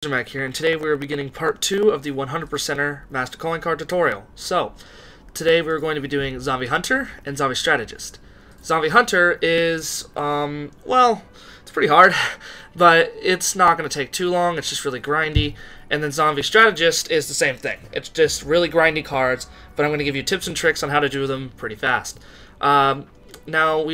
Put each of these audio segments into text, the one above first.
Mac here, and today we are beginning part 2 of the 100%er Master Calling Card tutorial. So, today we're going to be doing Zombie Hunter and Zombie Strategist. Zombie Hunter is, well, it's pretty hard, but it's not going to take too long, it's just really grindy. And then Zombie Strategist is the same thing. It's just really grindy cards, but I'm going to give you tips and tricks on how to do them pretty fast. Now,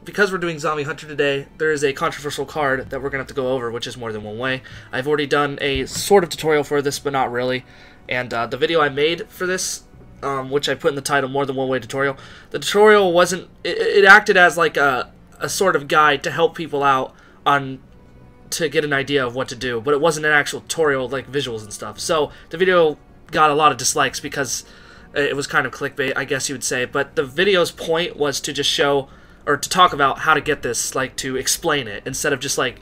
because we're doing Zombie Hunter today, there is a controversial card that we're going to have to go over, which is More Than One Way. I've already done a sort of tutorial for this, but not really. And the video I made for this, which I put in the title, More Than One Way Tutorial, the tutorial wasn't, it acted as like a sort of guide to help people out to get an idea of what to do, but it wasn't an actual tutorial like visuals and stuff. So the video got a lot of dislikes because it was kind of clickbait, I guess you would say, but the video's point was to just show, or to talk about how to get this, like to explain it, instead of just like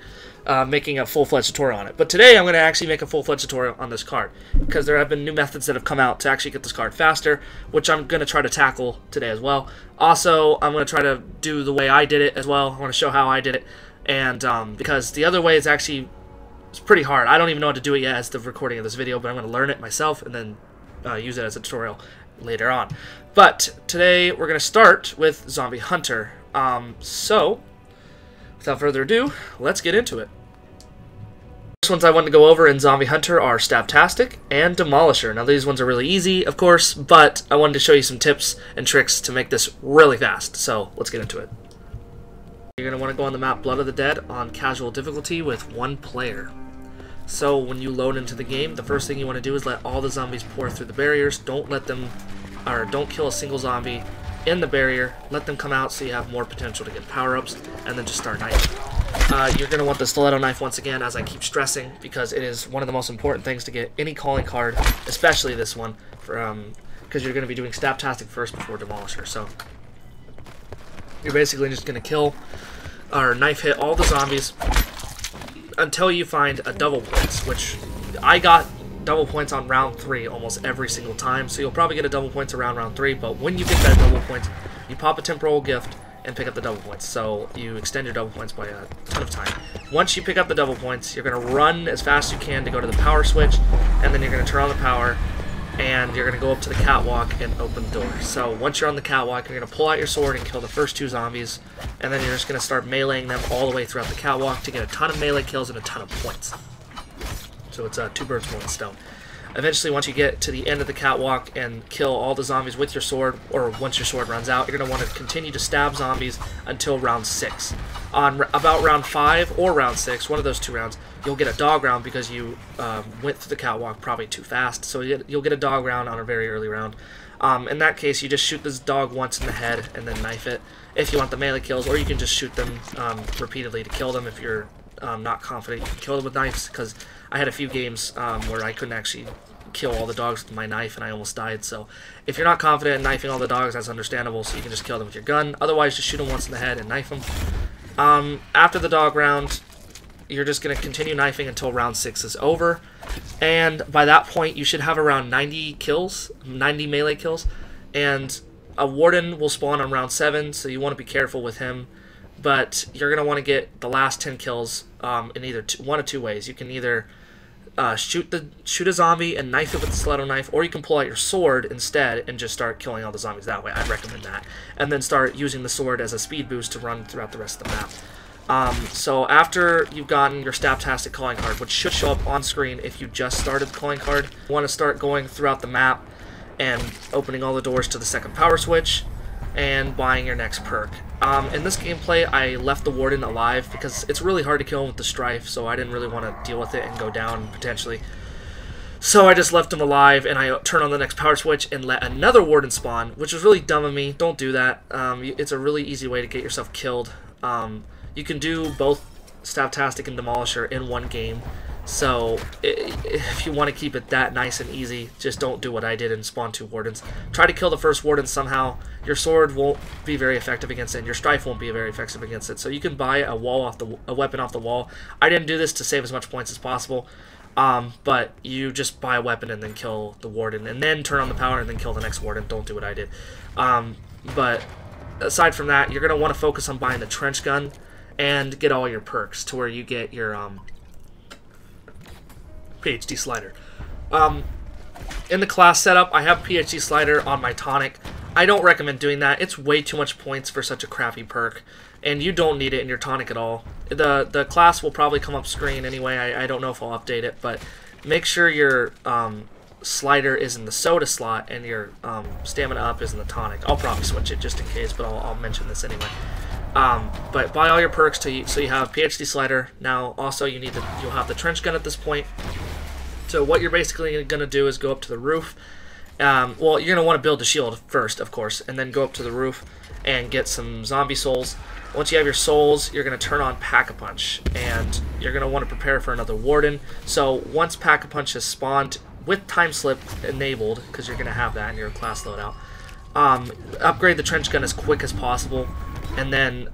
making a full-fledged tutorial on it. But today I'm going to actually make a full-fledged tutorial on this card, because there have been new methods that have come out to actually get this card faster, which I'm going to try to tackle today as well. Also, I'm going to try to do the way I did it as well. I want to show how I did it, and because the other way is actually, it's pretty hard. I don't even know how to do it yet as the recording of this video, but I'm going to learn it myself and then use it as a tutorial later on. But today we're going to start with Zombie Hunter. So, without further ado, let's get into it. First ones I want to go over in Zombie Hunter are Stabtastic and Demolisher. Now these ones are really easy, of course, but I wanted to show you some tips and tricks to make this really fast. So let's get into it. You're going to want to go on the map Blood of the Dead on casual difficulty with 1 player. So when you load into the game, the first thing you want to do is let all the zombies pour through the barriers. Don't kill a single zombie in the barrier. Let them come out so you have more potential to get power-ups, and then just start knifing. You're going to want the stiletto knife once again, as I keep stressing, because it is one of the most important things to get any calling card, especially this one, because you're going to be doing Stabtastic first before Demolisher. So you're basically just going to kill or knife hit all the zombies until you find a double points, which I got double points on round 3 almost every single time, so you'll probably get a double points around round 3, but when you get that double points, you pop a temporal gift and pick up the double points, so you extend your double points by a ton of time. Once you pick up the double points, you're going to run as fast as you can to go to the power switch, and then you're going to turn on the power, and you're going to go up to the catwalk and open the door. So once you're on the catwalk, you're going to pull out your sword and kill the first 2 zombies, and then you're just going to start meleeing them all the way throughout the catwalk to get a ton of melee kills and a ton of points. So it's 2 birds, 1 stone. Eventually, once you get to the end of the catwalk and kill all the zombies with your sword, or once your sword runs out, you're going to want to continue to stab zombies until round 6. On about round 5 or round 6, one of those 2 rounds, you'll get a dog round because you went through the catwalk probably too fast. So you'll get a dog round on a very early round. In that case, you just shoot this dog once in the head and then knife it if you want the melee kills, or you can just shoot them repeatedly to kill them if you're not confident you can kill them with knives, because I had a few games where I couldn't actually kill all the dogs with my knife and I almost died. So if you're not confident in knifing all the dogs, that's understandable, so you can just kill them with your gun. Otherwise, just shoot them once in the head and knife them. After the dog round, you're just going to continue knifing until round 6 is over, and by that point you should have around 90 melee kills, and a warden will spawn on round 7, so you want to be careful with him. But you're going to want to get the last 10 kills in either one of 2 ways. You can either shoot a zombie and knife it with the stiletto knife, or you can pull out your sword instead and just start killing all the zombies that way. I'd recommend that. And then start using the sword as a speed boost to run throughout the rest of the map. So after you've gotten your Stabtastic calling card, which should show up on screen if you just started the calling card, you want to start going throughout the map and opening all the doors to the second power switch and buying your next perk. In this gameplay, I left the warden alive because it's really hard to kill him with the strife, so I didn't really want to deal with it and go down potentially. So I just left him alive, and I turned on the next power switch and let another warden spawn, which was really dumb of me. Don't do that. It's a really easy way to get yourself killed. You can do both Stabtastic and Demolisher in one game, so if you want to keep it that nice and easy, just don't do what I did and spawn 2 wardens. Try to kill the first warden somehow. Your sword won't be very effective against it, and your strife won't be very effective against it. So you can buy a weapon off the wall. I didn't do this to save as much points as possible, but you just buy a weapon and then kill the warden, and then turn on the power and then kill the next warden. Don't do what I did. But aside from that, you're going to want to focus on buying the trench gun and get all your perks to where you get your PhD Slider. In the class setup, I have PhD Slider on my tonic. I don't recommend doing that. It's way too much points for such a crappy perk, and you don't need it in your tonic at all. The class will probably come up screen anyway. I don't know if I'll update it, but make sure your Slider is in the soda slot and your stamina up is in the tonic. I'll probably switch it just in case, but I'll mention this anyway. But buy all your perks so you have PhD Slider. Now also you'll have the trench gun at this point. So what you're basically going to do is go up to the roof. Well, you're going to want to build a shield first, of course, and then go up to the roof and get some zombie souls. Once you have your souls, you're going to turn on Pack-a-Punch, and you're going to want to prepare for another Warden. So once Pack-a-Punch has spawned with Time Slip enabled, because you're going to have that in your class loadout, upgrade the trench gun as quick as possible, and then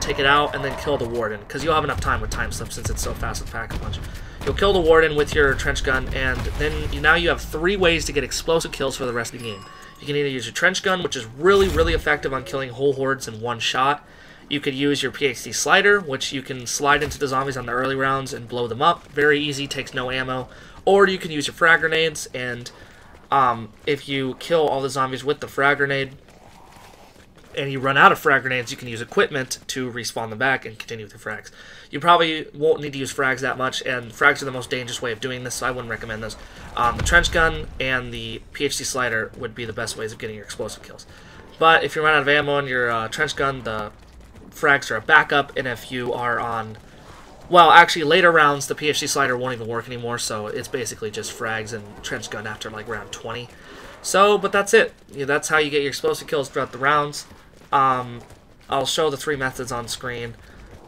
take it out and then kill the Warden, because you'll have enough time with Time Slip since it's so fast with Pack-a-Punch. You'll kill the Warden with your trench gun, and then now you have 3 ways to get explosive kills for the rest of the game. You can either use your trench gun, which is really, really effective on killing whole hordes in one shot. You could use your PhD Slider, which you can slide into the zombies on the early rounds and blow them up. Very easy, takes no ammo. Or you can use your frag grenades, and if you kill all the zombies with the frag grenade, and you run out of frag grenades, you can use equipment to respawn them back and continue with your frags. You probably won't need to use frags that much, and frags are the most dangerous way of doing this, so I wouldn't recommend those. The trench gun and the PhD Slider would be the best ways of getting your explosive kills. But if you run out of ammo on your trench gun, the frags are a backup, and if you are on... Well, actually, later rounds, the PhD Slider won't even work anymore, so it's basically just frags and trench gun after, like, round 20. So, but that's it. That's how you get your explosive kills throughout the rounds. I'll show the 3 methods on screen,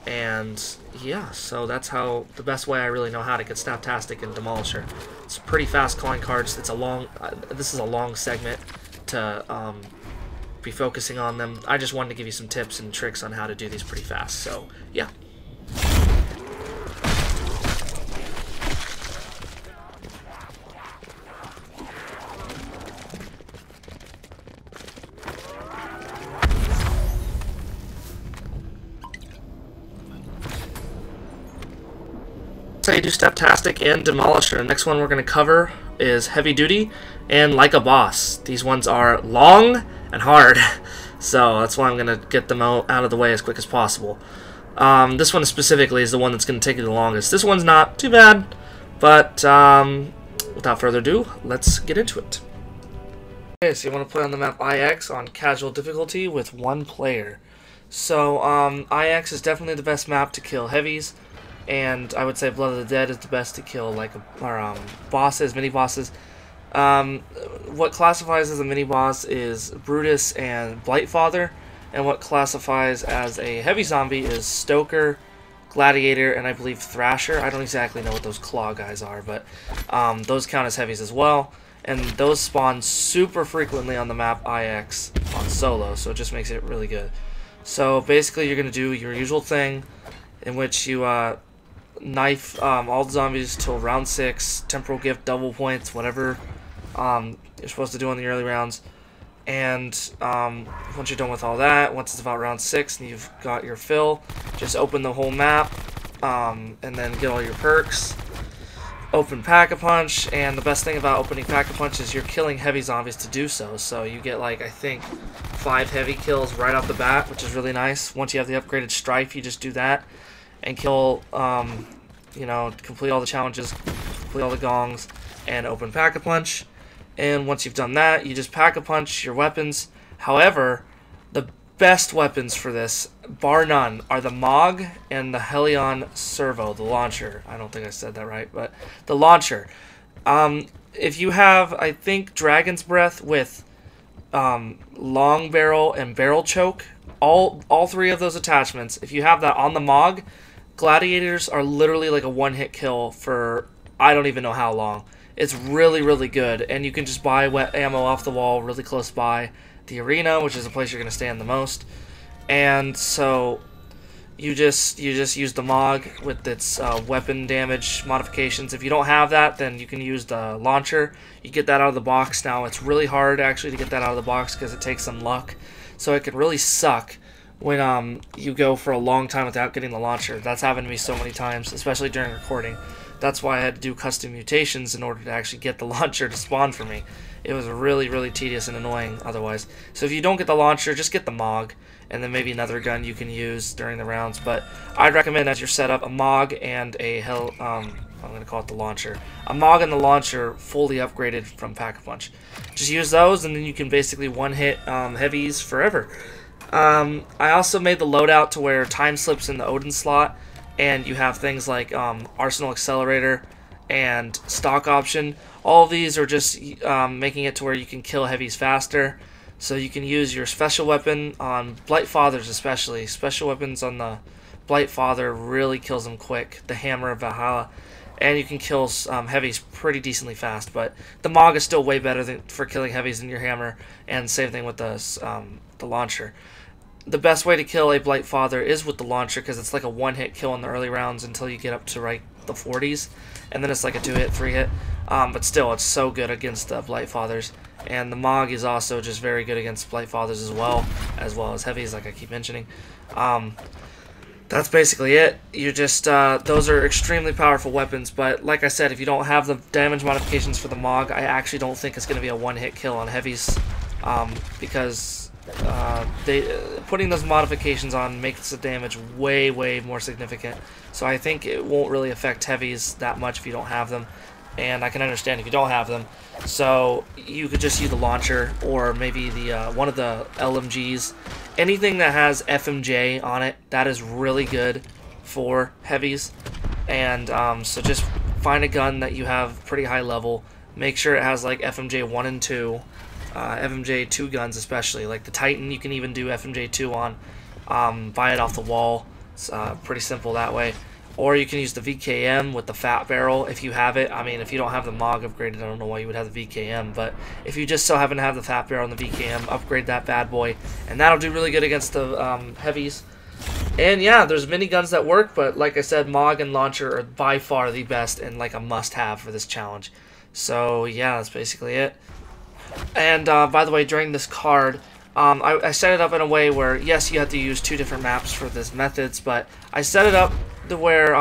and yeah, so that's how the best way I really know how to get Stabtastic and Demolisher. It's pretty fast calling cards. It's a long, this is a long segment to be focusing on them. I just wanted to give you some tips and tricks on how to do these pretty fast. So yeah. So you do Stabtastic and Demolisher. The next one we're going to cover is Heavy Duty and Like a Boss. These ones are long and hard, so that's why I'm going to get them out of the way as quick as possible. This one specifically is the one that's going to take you the longest. This one's not too bad, but without further ado, let's get into it. Okay, so you want to play on the map IX on casual difficulty with 1 player. So IX is definitely the best map to kill heavies. And I would say Blood of the Dead is the best to kill, like, bosses, mini-bosses. What classifies as a mini-boss is Brutus and Blightfather, and what classifies as a heavy zombie is Stoker, Gladiator, and I believe Thrasher. I don't exactly know what those claw guys are, but those count as heavies as well. And those spawn super frequently on the map IX on solo, so it just makes it really good. So basically you're going to do your usual thing, in which you knife all the zombies till round 6, temporal gift, double points, whatever you're supposed to do in the early rounds. And once you're done with all that, once it's about round 6 and you've got your fill, just open the whole map and then get all your perks. Open Pack-a-Punch, and the best thing about opening Pack-a-Punch is you're killing heavy zombies to do so. So you get, like, I think 5 heavy kills right off the bat, which is really nice. Once you have the upgraded Strife, you just do that and kill, you know, complete all the challenges, complete all the gongs, and open Pack-a-Punch. And once you've done that, you just Pack-a-Punch your weapons. However, the best weapons for this, bar none, are the Mog and the Helion Servo, the launcher. I don't think I said that right, but the launcher. If you have, I think, Dragon's Breath with long barrel and barrel choke, all 3 of those attachments, if you have that on the Mog, Gladiators are literally like a one-hit kill for I don't even know how long. It's really, really good, and you can just buy wet ammo off the wall really close by the arena, which is the place you're going to stand the most. And so you just use the Mog with its weapon damage modifications. If you don't have that, then you can use the launcher. You get that out of the box. Now it's really hard actually to get that out of the box because it takes some luck, so it can really suck. when you go for a long time without getting the launcher. That's happened to me so many times, especially during recording. That's why I had to do custom mutations in order to actually get the launcher to spawn for me. It was really, really tedious and annoying otherwise. So if you don't get the launcher, just get the MOG, and then maybe another gun you can use during the rounds. But I'd recommend as your setup a MOG and a I'm going to call it the launcher. A MOG and the launcher fully upgraded from Pack-a-Punch. Just use those, and then you can basically one-hit heavies forever. I also made the loadout to where time slips in the Odin slot, and you have things like Arsenal Accelerator and Stock Option. All of these are just making it to where you can kill heavies faster. So you can use your special weapon on Blight Fathers especially. Special weapons on the Blight Father really kills them quick. The Hammer of Valhalla. And you can kill heavies pretty decently fast. But the MOG is still way better for killing heavies than your Hammer. And same thing with the launcher. The best way to kill a Blight Father is with the launcher, because it's like a one-hit kill in the early rounds until you get up to the 40s, and then it's like a 2-hit, 3-hit. But still, it's so good against Blight Fathers. And the MOG is also just very good against Blight Fathers as well as heavies, like I keep mentioning. That's basically it. You just those are extremely powerful weapons, but like I said, if you don't have the damage modifications for the MOG, I actually don't think it's going to be a one-hit kill on heavies, because putting those modifications on makes the damage way, way more significant. So I think it won't really affect heavies that much if you don't have them, and I can understand if you don't have them. So you could just use the launcher, or maybe the one of the LMGs. Anything that has FMJ on it, that is really good for heavies. And so just find a gun that you have pretty high level. Make sure it has like FMJ 1 and 2. FMJ 2 guns especially, like the Titan you can even do FMJ 2 on. Buy it off the wall. It's pretty simple that way. Or you can use the VKM with the fat barrel if you have it. I mean, if you don't have the MOG upgraded, I don't know why you would have the VKM, but if you just so happen to have the fat barrel and the VKM, upgrade that bad boy, and that'll do really good against the heavies. And yeah, there's miniguns that work, but like I said, MOG and launcher are by far the best and like a must-have for this challenge. So yeah, that's basically it. And by the way, during this card, I set it up in a way where, yes, you have to use 2 different maps for this methods, but I set it up to where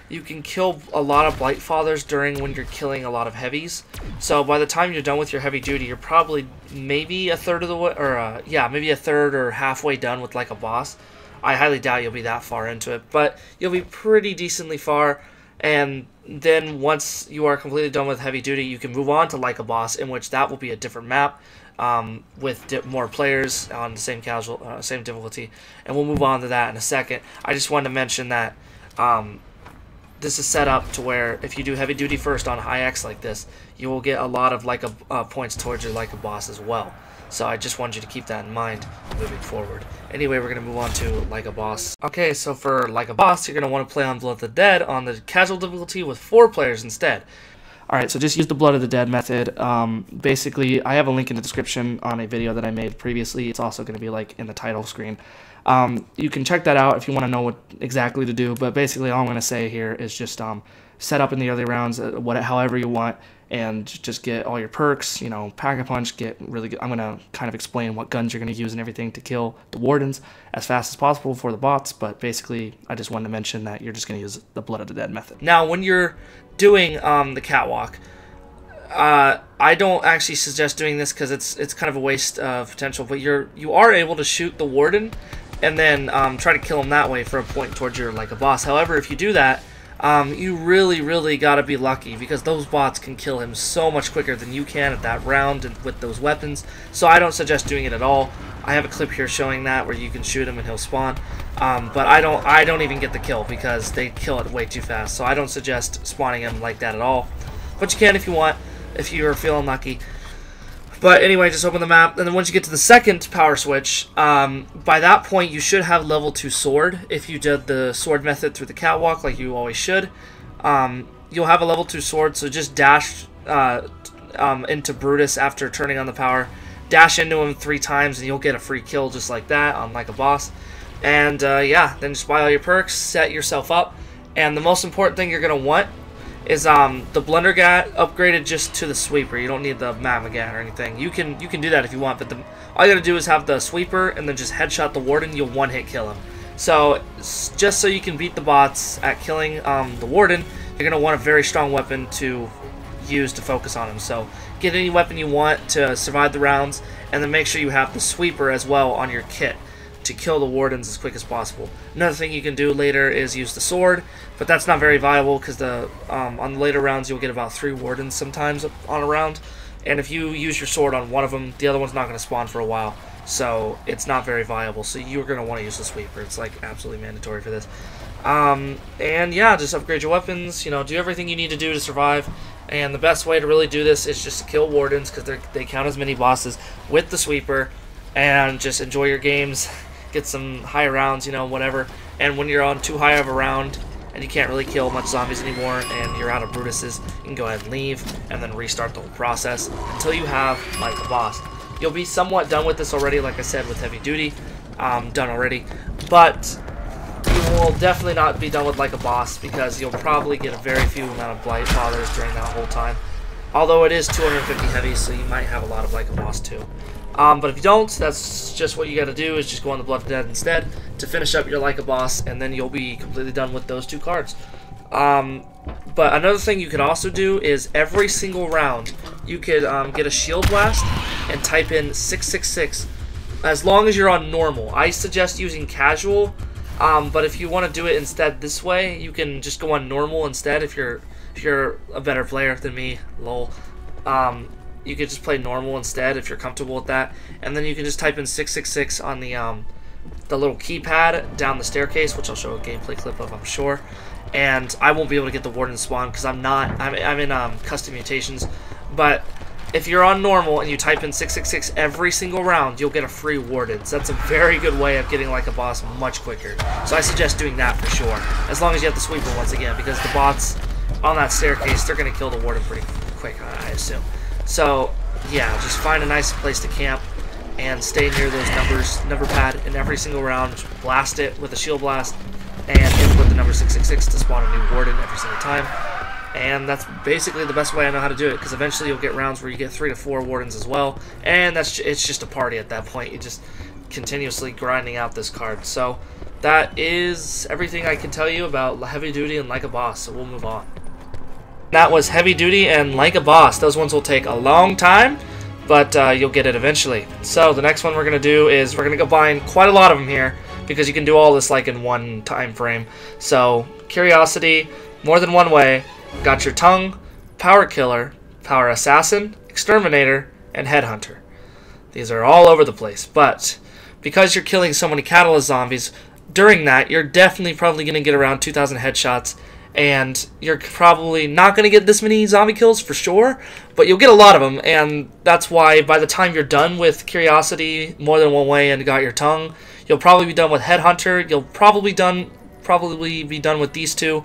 you can kill a lot of Blight Fathers when you're killing a lot of heavies. So by the time you're done with your heavy duty, you're probably maybe a third of the way, or yeah, maybe a third or halfway done with like a boss. I highly doubt you'll be that far into it, but you'll be pretty decently far. And then once you are completely done with heavy duty, you can move on to like a boss, in which that will be a different map with more players on the same same difficulty, and we'll move on to that in a second. I just wanted to mention that this is set up to where if you do heavy duty first on high X like this, you will get a lot of like points towards your like a boss as well. So I just wanted you to keep that in mind moving forward. Anyway, we're going to move on to like a boss. Okay, so for like a boss, you're going to want to play on Blood of the Dead on the casual difficulty with 4 players instead. Alright, so just use the Blood of the Dead method. Basically, I have a link in the description on a video that I made previously. It's also going to be like in the title screen. You can check that out if you want to know what exactly to do, but basically all I'm going to say here is just set up in the early rounds however you want, and just get all your perks, you know, Pack-a-Punch, get really good. I'm going to kind of explain what guns you're going to use and everything to kill the wardens as fast as possible for the bots, but basically I just wanted to mention that you're just going to use the Blood of the Dead method. Now, when you're doing the catwalk, I don't actually suggest doing this because it's kind of a waste of potential, but you are able to shoot the warden and then try to kill him that way for a point towards your like a boss. However, if you do that, you really gotta be lucky, because those bots can kill him so much quicker than you can at that round and with those weapons. So I don't suggest doing it at all. I have a clip here showing that where you can shoot him and he'll spawn, but I don't even get the kill because they kill it way too fast. So I don't suggest spawning him like that at all. But you can if you want, if you're feeling lucky. But anyway, just open the map, and then once you get to the second power switch, by that point you should have level 2 sword if you did the sword method through the catwalk like you always should. You'll have a level 2 sword, so just dash into Brutus after turning on the power. Dash into him 3 times and you'll get a free kill just like that on like a boss. And yeah, then just buy all your perks, set yourself up, and the most important thing you're going to want is the Blundergat upgraded just to the sweeper. You don't need the Mamagat or anything. You can do that if you want, but all you gotta do is have the sweeper and then just headshot the warden. You'll one-hit kill him. So just so you can beat the bots at killing the warden, you're gonna want a very strong weapon to use to focus on him. So get any weapon you want to survive the rounds, and then make sure you have the sweeper as well on your kit to kill the wardens as quick as possible. Another thing you can do later is use the sword, but that's not very viable because on the later rounds you'll get about 3 wardens sometimes on a round, and if you use your sword on one of them, the other one's not going to spawn for a while, so it's not very viable. So you're going to want to use the sweeper. It's like absolutely mandatory for this. And yeah, just upgrade your weapons, do everything you need to do to survive. And the best way to really do this is just to kill wardens, because they count as mini bosses with the sweeper, and just enjoy your games. Get some high rounds, whatever. And when you're on too high of a round and you can't really kill much zombies anymore and you're out of Brutuses, you can go ahead and leave and then restart the whole process until you have like a boss. You'll be somewhat done with this already, like I said, with heavy duty, done already. But you will definitely not be done with like a boss, because you'll probably get a very few amount of blight fathers during that whole time. Although it is 250 heavy, so you might have a lot of like a boss too. But if you don't, that's just what you got to do, is just go on the Blood of Dead instead to finish up your like a boss, and then you'll be completely done with those 2 cards. But another thing you could also do is every single round you could get a shield blast and type in 666 as long as you're on normal. I suggest using casual, but if you want to do it instead this way, you can just go on normal instead if you're a better player than me, lol. You could just play normal instead if you're comfortable with that, and then you can just type in 666 on the little keypad down the staircase, which I'll show a gameplay clip of, I'm sure. And I won't be able to get the warden spawn because I'm in custom mutations. But if you're on normal and you type in 666 every single round, you'll get a free warden. So that's a very good way of getting like a boss much quicker. So I suggest doing that for sure, as long as you have the sweeper once again, because the bots on that staircase, they're going to kill the warden pretty quick, I assume. So yeah, just find a nice place to camp and stay near those number pad in every single round. Blast it with a shield blast and input the number 666 to spawn a new warden every single time. And that's basically the best way I know how to do it, because eventually you'll get rounds where you get 3 to 4 wardens as well, and it's just a party at that point. You're just continuously grinding out this card. So that is everything I can tell you about Heavy Duty and Like a Boss, so we'll move on. That was Heavy Duty and Like a Boss. Those ones will take a long time, but you'll get it eventually. So the next one we're going to do is we're going to combine quite a lot of them here, because you can do all this like in one time frame. So Curiosity, More Than One Way, got your Tongue, Power Killer, Power Assassin, Exterminator, and Headhunter. These are all over the place, but because you're killing so many Catalyst zombies, during that you're probably going to get around 2,000 headshots, and you're probably not going to get this many zombie kills for sure, but you'll get a lot of them, and that's why by the time you're done with Curiosity, More Than One Way, and got your Tongue, you'll probably be done with Headhunter. You'll probably be done with these 2.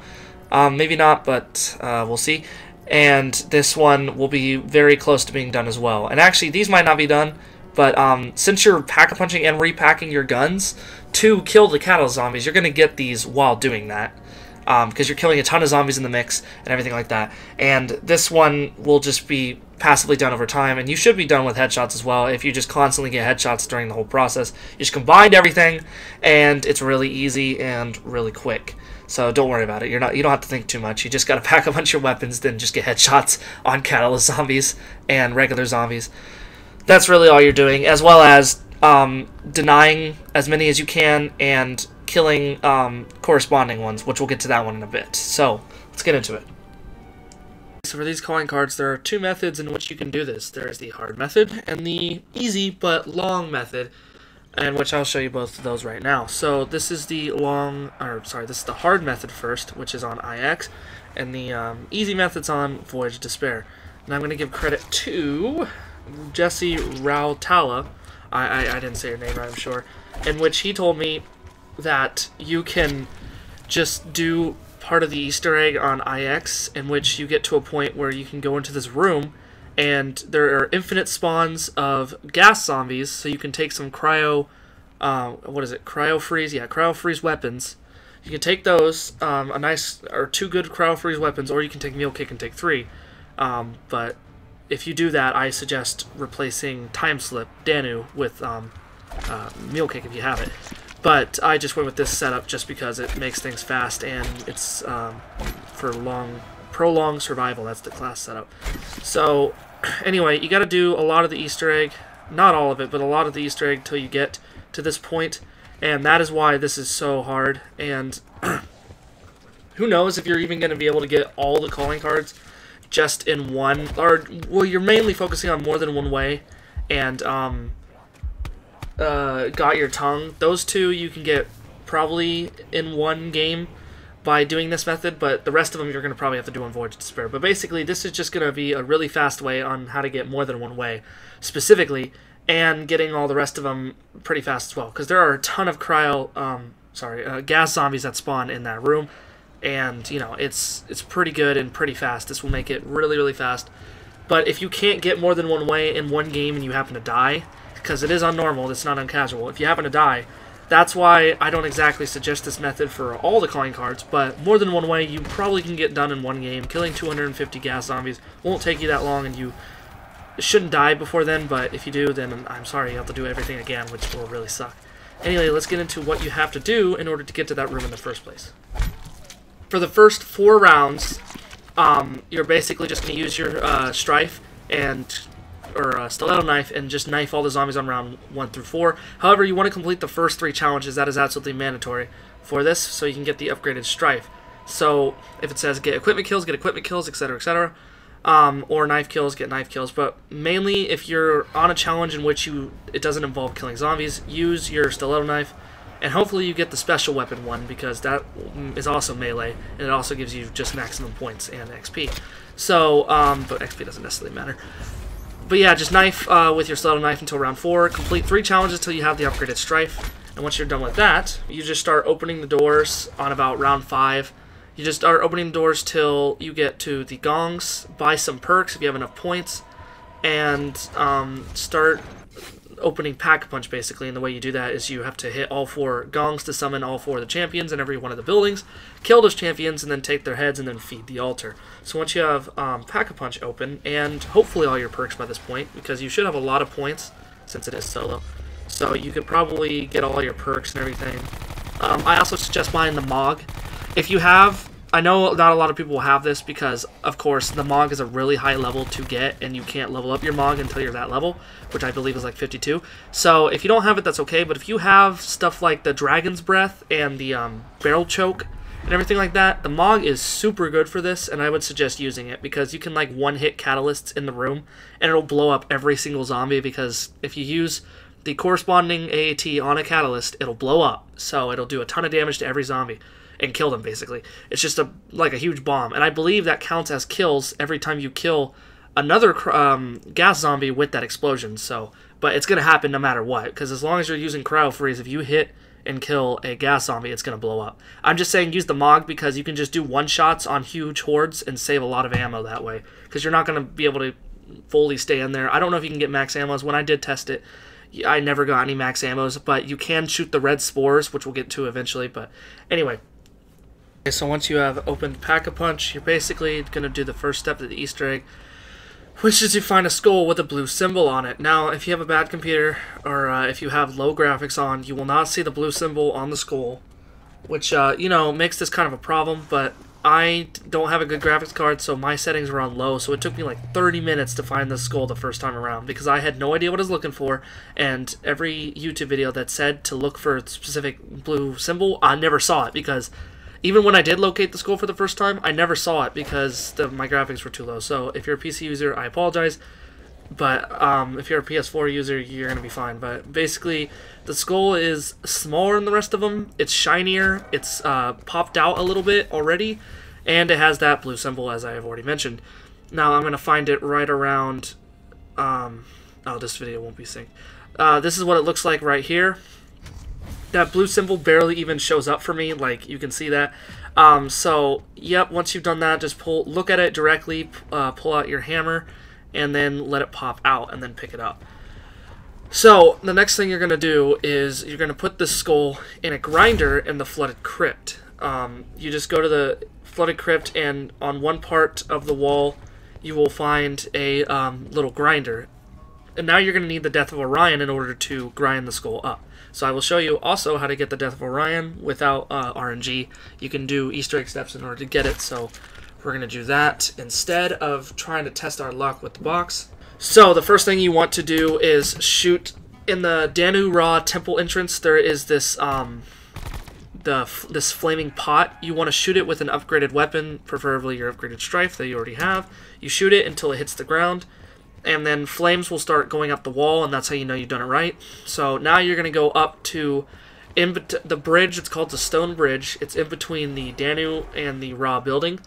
Maybe not, but we'll see. And this one will be very close to being done as well. And actually, these might not be done, but since you're pack-a-punching and repacking your guns to kill the cattle zombies, you're going to get these while doing that. Because you're killing a ton of zombies in the mix and everything like that. And this one will just be passively done over time, and you should be done with headshots as well if you just constantly get headshots during the whole process. You just combined everything, and it's really easy and really quick. So don't worry about it. You don't have to think too much. You just got to pack a bunch of weapons, then just get headshots on Catalyst zombies and regular zombies. That's really all you're doing, as well as denying as many as you can and killing corresponding ones, which we'll get to that one in a bit. So let's get into it. So for these calling cards, there are 2 methods in which you can do this. There is the hard method and the easy but long method, and which I'll show you both of those right now. So this is the this is the hard method first, which is on IX, and the easy method's on Voyage of Despair. And I'm going to give credit to Jesse Rautala, I didn't say your name right, I'm sure, in which he told me that you can just do part of the Easter egg on IX, in which you get to a point where you can go into this room and there are infinite spawns of gas zombies, so you can take some cryo freeze weapons. You can take those, a nice or 2 good cryo freeze weapons, or you can take Meal Kick and take 3. But if you do that, I suggest replacing Time Slip Danu with Meal Kick if you have it. But I just went with this setup just because it makes things fast and it's for prolonged survival. That's the class setup. So anyway, you got to do a lot of the Easter egg, not all of it, but a lot of the Easter egg till you get to this point, and that is why this is so hard. And who knows if you're even going to be able to get all the calling cards just in one, or well, you're mainly focusing on more than one way, and got your tongue. Those 2 you can get probably in one game by doing this method, but the rest of them you're going to probably have to do on Voyage of Despair. But basically, this is just going to be a really fast way on how to get more than one way, specifically, and getting all the rest of them pretty fast as well, because there are a ton of gas zombies that spawn in that room, and, you know, it's pretty good and pretty fast. This will make it really, really fast. But if you can't get more than one way in one game and you happen to die, because it is unnormal, it's not uncasual, if you happen to die, that's why I don't exactly suggest this method for all the calling cards, but more than one way you probably can get done in one game. Killing 250 gas zombies won't take you that long, and you shouldn't die before then, but if you do, then I'm sorry, you have to do everything again, which will really suck. Anyway, let's get into what you have to do in order to get to that room in the first place. For the first 4 rounds, you're basically just going to use your Strife or Stiletto Knife and just knife all the zombies on round 1 through 4. However, you want to complete the first 3 challenges. That is absolutely mandatory for this, so you can get the upgraded Strife. So if it says get equipment kills, etc., etc., or knife kills, get knife kills. But mainly, if you're on a challenge in which it doesn't involve killing zombies, use your Stiletto Knife, and hopefully you get the special weapon one, because that is also melee, and it also gives you just maximum points and XP. So, but XP doesn't necessarily matter. But yeah, just knife with your Stiletto Knife until round 4. Complete 3 challenges until you have the upgraded Strife. And once you're done with that, you just start opening the doors on about round 5. You just start opening the doors till you get to the gongs, buy some perks if you have enough points, and start opening Pack-a-Punch, basically. And the way you do that is you have to hit all 4 gongs to summon all 4 of the champions in every one of the buildings, kill those champions, and then take their heads and then feed the altar. So once you have Pack-a-Punch open, and hopefully all your perks by this point, because you should have a lot of points since it is solo, so you could probably get all your perks and everything. I also suggest buying the Mog. If you have, I know not a lot of people will have this because, of course, the Mog is a really high level to get, and you can't level up your Mog until you're that level, which I believe is like 52. So if you don't have it, that's okay, but if you have stuff like the Dragon's Breath and the Barrel Choke and everything like that, the Mog is super good for this, and I would suggest using it because you can like one-hit catalysts in the room, and it'll blow up every single zombie, because if you use the corresponding AAT on a catalyst, it'll blow up, so it'll do a ton of damage to every zombie and kill them, basically. It's just like a huge bomb, and I believe that counts as kills every time you kill another gas zombie with that explosion. So, but it's going to happen no matter what, because as long as you're using Cryo Freeze, if you hit and kill a gas zombie, it's going to blow up. I'm just saying use the Mog because you can just do one-shots on huge hordes and save a lot of ammo that way, because you're not going to be able to fully stay in there. I don't know if you can get max ammos. When I did test it, I never got any max ammos, but you can shoot the red spores, which we'll get to eventually. But anyway, okay, so once you have opened Pack-a-Punch, you're basically going to do the first step of the Easter egg, which is to find a skull with a blue symbol on it. Now, if you have a bad computer, or if you have low graphics on, you will not see the blue symbol on the skull, which, you know, makes this kind of a problem, but I don't have a good graphics card, so my settings were on low, so it took me like 30 minutes to find the skull the first time around, because I had no idea what I was looking for, and every YouTube video that said to look for a specific blue symbol, I never saw it, because even when I did locate the skull for the first time, I never saw it because my graphics were too low. So if you're a PC user, I apologize, but if you're a PS4 user, you're going to be fine. But basically, the skull is smaller than the rest of them, it's shinier, it's popped out a little bit already, and it has that blue symbol, as I have already mentioned. Now, I'm going to find it right around, oh, this video won't be synced. This is what it looks like right here. That blue symbol barely even shows up for me, like, you can see that. So, yep, once you've done that, just look at it directly, pull out your hammer, and then let it pop out, and then pick it up. So, the next thing you're going to do is you're going to put this skull in a grinder in the Flooded Crypt. you just go to the flooded crypt, and on one part of the wall you will find a little grinder. And now you're going to need the Death of Orion in order to grind the skull up. So I will show you also how to get the Death of Orion without RNG. You can do Easter egg steps in order to get it, so we're going to do that instead of trying to test our luck with the box. So the first thing you want to do is shoot in the Danu Ra temple entrance. There is this this flaming pot. You want to shoot it with an upgraded weapon, preferably your upgraded strife that you already have. You shoot it until it hits the ground, and then flames will start going up the wall, and that's how you know you've done it right. So now you're going to go up to the bridge. It's called the Stone Bridge. It's in between the Danu and the Ra building.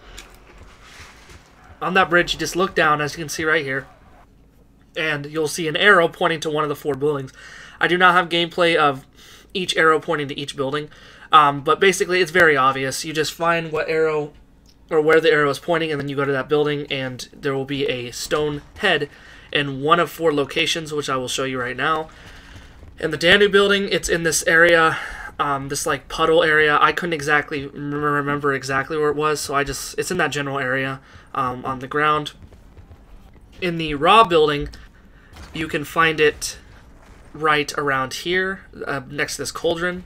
On that bridge, you just look down, as you can see right here, and you'll see an arrow pointing to one of the 4 buildings. I do not have gameplay of each arrow pointing to each building, but basically it's very obvious. You just find what arrow or where the arrow is pointing, and then you go to that building, and there will be a stone head in one of 4 locations, which I will show you right now. In the Danu building, it's in this area, this like puddle area. I couldn't exactly remember exactly where it was, so it's in that general area on the ground. In the Ra building, you can find it right around here, next to this cauldron.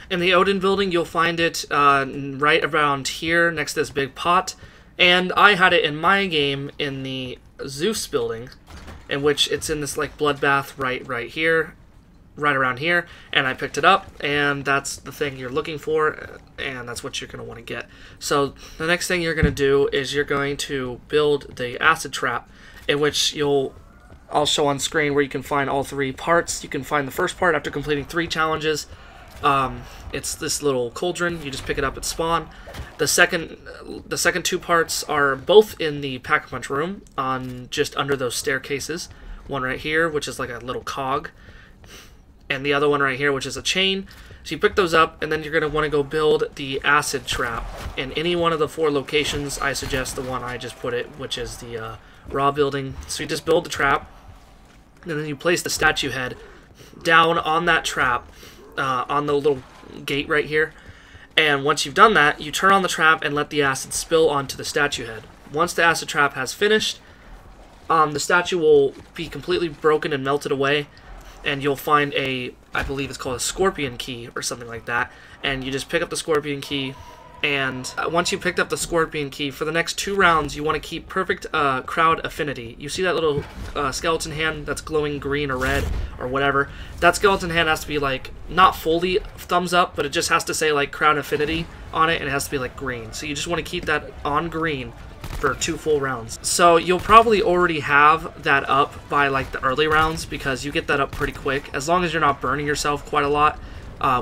In the Odin building, you'll find it right around here, next to this big pot. And I had it in my game in the Zeus building, in which it's in this like bloodbath right here, right around here. And I picked it up, and that's the thing you're looking for, and that's what you're going to want to get. So the next thing you're going to do is you're going to build the acid trap, in which I'll show on screen where you can find all 3 parts. You can find the first part after completing 3 challenges. It's this little cauldron. You just pick it up at spawn. The second 2 parts are both in the Pack-a-Punch room, just under those staircases. One right here, which is like a little cog, and the other one right here, which is a chain. So you pick those up, and then you're going to want to go build the acid trap in any one of the 4 locations. I suggest the one I just put it, which is the Ra building. So you just build the trap, and then you place the statue head down on that trap, on the little gate right here. And once you've done that, you turn on the trap and let the acid spill onto the statue head. Once the acid trap has finished, the statue will be completely broken and melted away, and you'll find I believe it's called a scorpion key or something like that, and you just pick up the scorpion key. And once you picked up the scorpion key, for the next 2 rounds, you want to keep perfect crowd affinity. You see that little skeleton hand that's glowing green or red or whatever? That skeleton hand has to be like not fully thumbs up, but it just has to say like crowd affinity on it, and it has to be like green. So you just want to keep that on green for 2 full rounds. So you'll probably already have that up by like the early rounds, because you get that up pretty quick. As long as you're not burning yourself quite a lot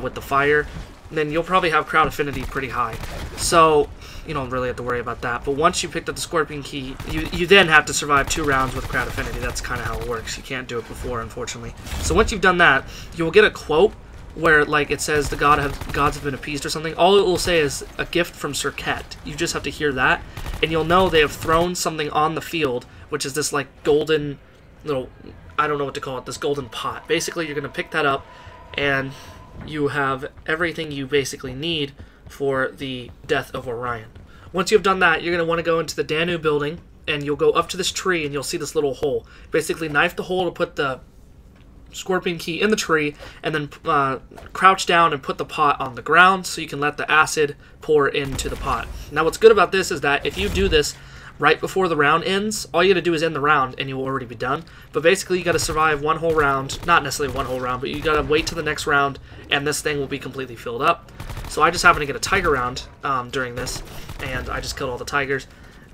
with the fire, then you'll probably have crowd affinity pretty high. So you don't really have to worry about that. But once you picked up the scorpion key, you then have to survive 2 rounds with crowd affinity. That's kind of how it works. You can't do it before, unfortunately. So once you've done that, you will get a quote where like it says the gods have been appeased or something. All it will say is a gift from Sir Ket. You just have to hear that, and you'll know they have thrown something on the field, which is this like golden little, I don't know what to call it, this golden pot. Basically, you're going to pick that up, and you have everything you basically need for the Death of Orion. Once you've done that, you're going to want to go into the Danu building, and you'll go up to this tree, and you'll see this little hole. Basically, knife the hole to put the scorpion key in the tree, and then crouch down and put the pot on the ground so you can let the acid pour into the pot. Now, what's good about this is that if you do this right before the round ends, all you got to do is end the round and you will already be done. But basically, you got to survive 1 whole round, not necessarily 1 whole round, but you got to wait to the next round, and this thing will be completely filled up. So I just happened to get a tiger round during this, and I just killed all the tigers.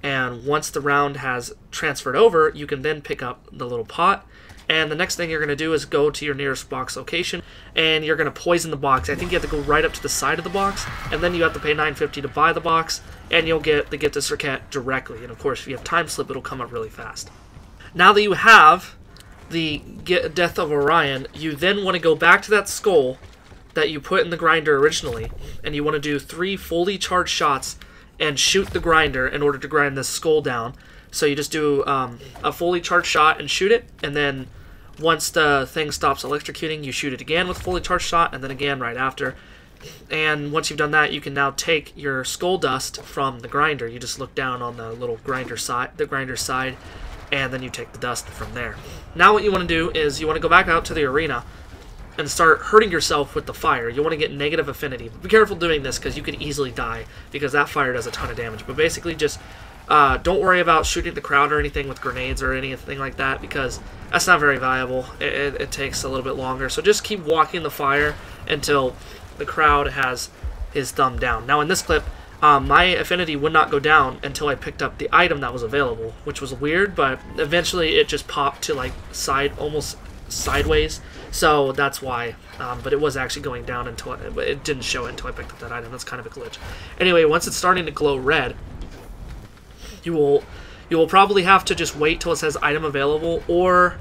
And once the round has transferred over, you can then pick up the little pot. And the next thing you're going to do is go to your nearest box location, and you're going to poison the box. I think you have to go right up to the side of the box, and then you have to pay $9.50 to buy the box, and you'll get the gift of Sir Ket directly. And of course, if you have time slip, it'll come up really fast. Now that you have the Death of Orion, you then want to go back to that skull that you put in the grinder originally, and you want to do 3 fully charged shots and shoot the grinder in order to grind this skull down. So you just do a fully charged shot and shoot it, and then once the thing stops electrocuting, you shoot it again with a fully charged shot, and then again right after. And once you've done that, you can now take your skull dust from the grinder. You just look down on the little grinder's side, and then you take the dust from there. Now what you want to do is you want to go back out to the arena and start hurting yourself with the fire. You want to get negative affinity. Be careful doing this because you could easily die because that fire does a ton of damage. But basically just don't worry about shooting the crowd or anything with grenades or anything like that because that's not very viable. It takes a little bit longer. So just keep walking the fire until the crowd has his thumb down. Now in this clip, my affinity would not go down until I picked up the item that was available, which was weird, but eventually it just popped to like almost sideways, so that's why. But it was actually going down until it didn't show it until I picked up that item. That's kind of a glitch. Anyway, once it's starting to glow red, you will probably have to just wait till it says item available, or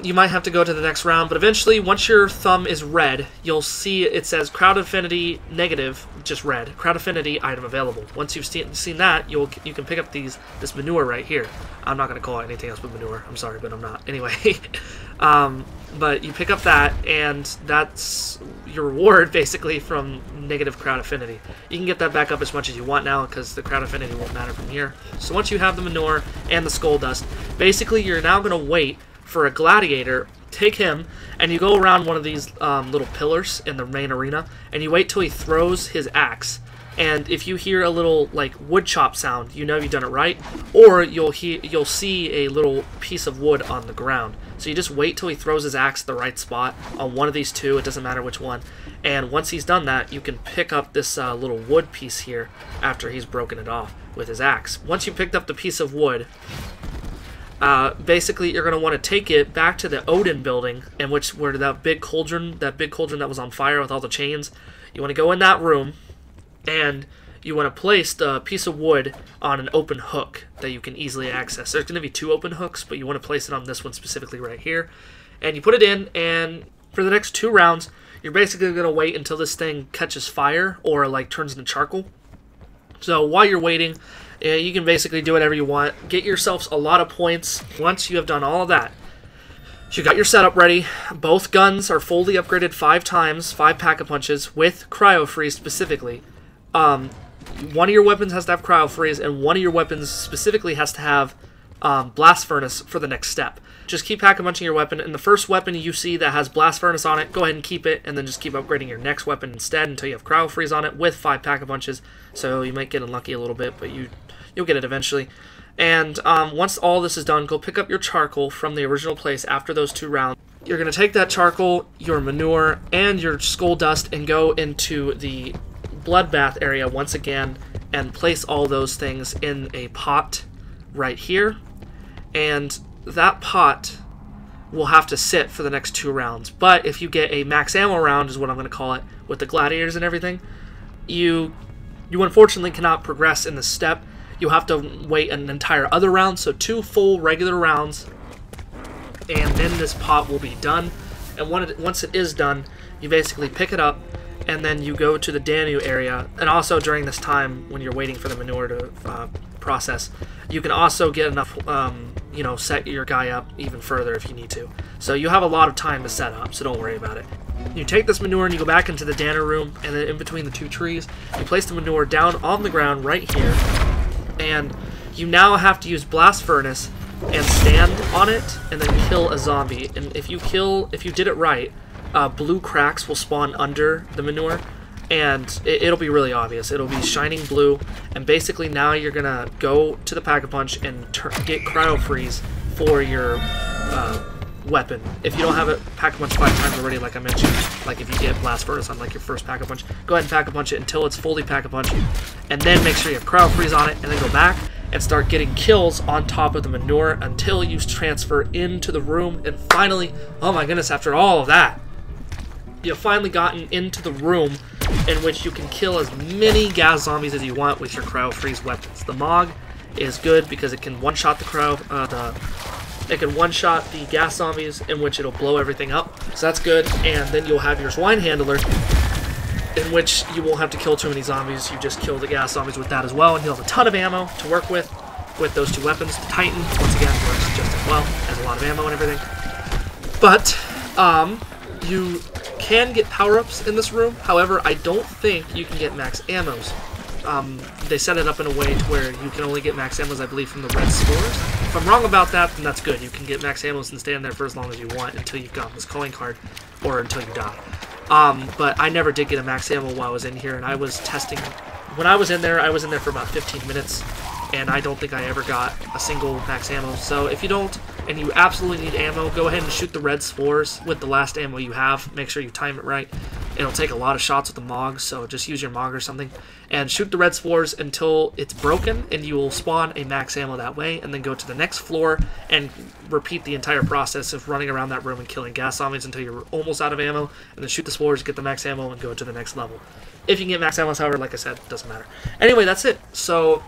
you might have to go to the next round, but eventually, once your thumb is red, you'll see it says crowd affinity negative, just red. Crowd affinity item available. Once you've seen that, you can pick up this manure right here. I'm not going to call it anything else but manure. I'm sorry, but I'm not. Anyway, but you pick up that, and that's your reward, basically, from negative crowd affinity. You can get that back up as much as you want now, because the crowd affinity won't matter from here. So once you have the manure and the skull dust, basically, you're now going to wait for a gladiator, take him, and you go around one of these little pillars in the main arena, and you wait till he throws his axe. And if you hear a little like wood chop sound, you know you've done it right, or you'll see a little piece of wood on the ground. So you just wait till he throws his axe at the right spot on one of these two. It doesn't matter which one. And once he's done that, you can pick up this little wood piece here after he's broken it off with his axe. Once you picked up the piece of wood, basically, you're going to want to take it back to the Odin building, where that big cauldron that was on fire with all the chains. You want to go in that room, and you want to place the piece of wood on an open hook that you can easily access. There's going to be 2 open hooks, but you want to place it on this one specifically right here. And you put it in, and for the next 2 rounds, you're basically going to wait until this thing catches fire or like turns into charcoal. So while you're waiting, you can basically do whatever you want. Get yourselves a lot of points. Once you have done all of that, you got your setup ready. Both guns are fully upgraded 5 times, 5 pack-a-punches with cryo freeze specifically. One of your weapons has to have cryo freeze, and one of your weapons specifically has to have blast furnace for the next step. Just keep pack-a-punching your weapon, and the first weapon you see that has blast furnace on it, go ahead and keep it, and then just keep upgrading your next weapon instead until you have cryo freeze on it with 5 pack-a-punches. So you might get unlucky a little bit, but you'll get it eventually. And once all this is done, go pick up your charcoal from the original place after those 2 rounds. You're going to take that charcoal, your manure, and your skull dust and go into the bloodbath area once again and place all those things in a pot right here. And that pot will have to sit for the next 2 rounds. But if you get a max ammo round, is what I'm going to call it, with the gladiators and everything, you unfortunately cannot progress in this step. You'll have to wait an entire other round, so 2 full regular rounds, and then this pot will be done. And once it is done, you basically pick it up, and then you go to the Danu area. And also during this time, when you're waiting for the manure to process, you can also get enough, set your guy up even further if you need to. So you have a lot of time to set up, so don't worry about it. You take this manure and you go back into the Danu room, and then in between the 2 trees, you place the manure down on the ground right here. And you now have to use blast furnace and stand on it and then kill a zombie. And if you did it right, blue cracks will spawn under the manure, and it'll be really obvious. It'll be shining blue, and basically now you're gonna go to the pack-a-punch and get cryo freeze for your weapon. If you don't have it pack-a-punch 5 times already, like I mentioned, like if you get blast furnace on like your first pack-a-punch, go ahead and pack-a-punch it until it's fully pack-a-punch, and then make sure you have cryo freeze on it, and then go back and start getting kills on top of the manure until you transfer into the room. And finally, oh my goodness, after all of that, you've finally gotten into the room in which you can kill as many gas zombies as you want with your cryo freeze weapons. The Mog is good because it can one-shot it can one-shot the gas zombies, in which it'll blow everything up. So that's good. And then you'll have your Swine Handler, in which you won't have to kill too many zombies. You just kill the gas zombies with that as well, and you'll have a ton of ammo to work with those 2 weapons. The Titan, once again, works just as well, has a lot of ammo and everything. But you can get power-ups in this room. However, I don't think you can get max ammos. They set it up in a way to where you can only get max ammos, I believe, from the red spores. If I'm wrong about that, then that's good. You can get max ammos and stay in there for as long as you want until you've gotten this calling card, or until you die. But I never did get a max ammo while I was in here, and I was testing. When I was in there for about 15 minutes, and I don't think I ever got a single max ammo. So if you don't, and you absolutely need ammo, go ahead and shoot the red spores with the last ammo you have. Make sure you time it right. It'll take a lot of shots with the MOG, so just use your MOG or something. And shoot the red spores until it's broken, and you will spawn a max ammo that way, and then go to the next floor and repeat the entire process of running around that room and killing gas zombies until you're almost out of ammo, and then shoot the spores, get the max ammo, and go to the next level. If you can get max ammo, however, like I said, it doesn't matter. Anyway, that's it. So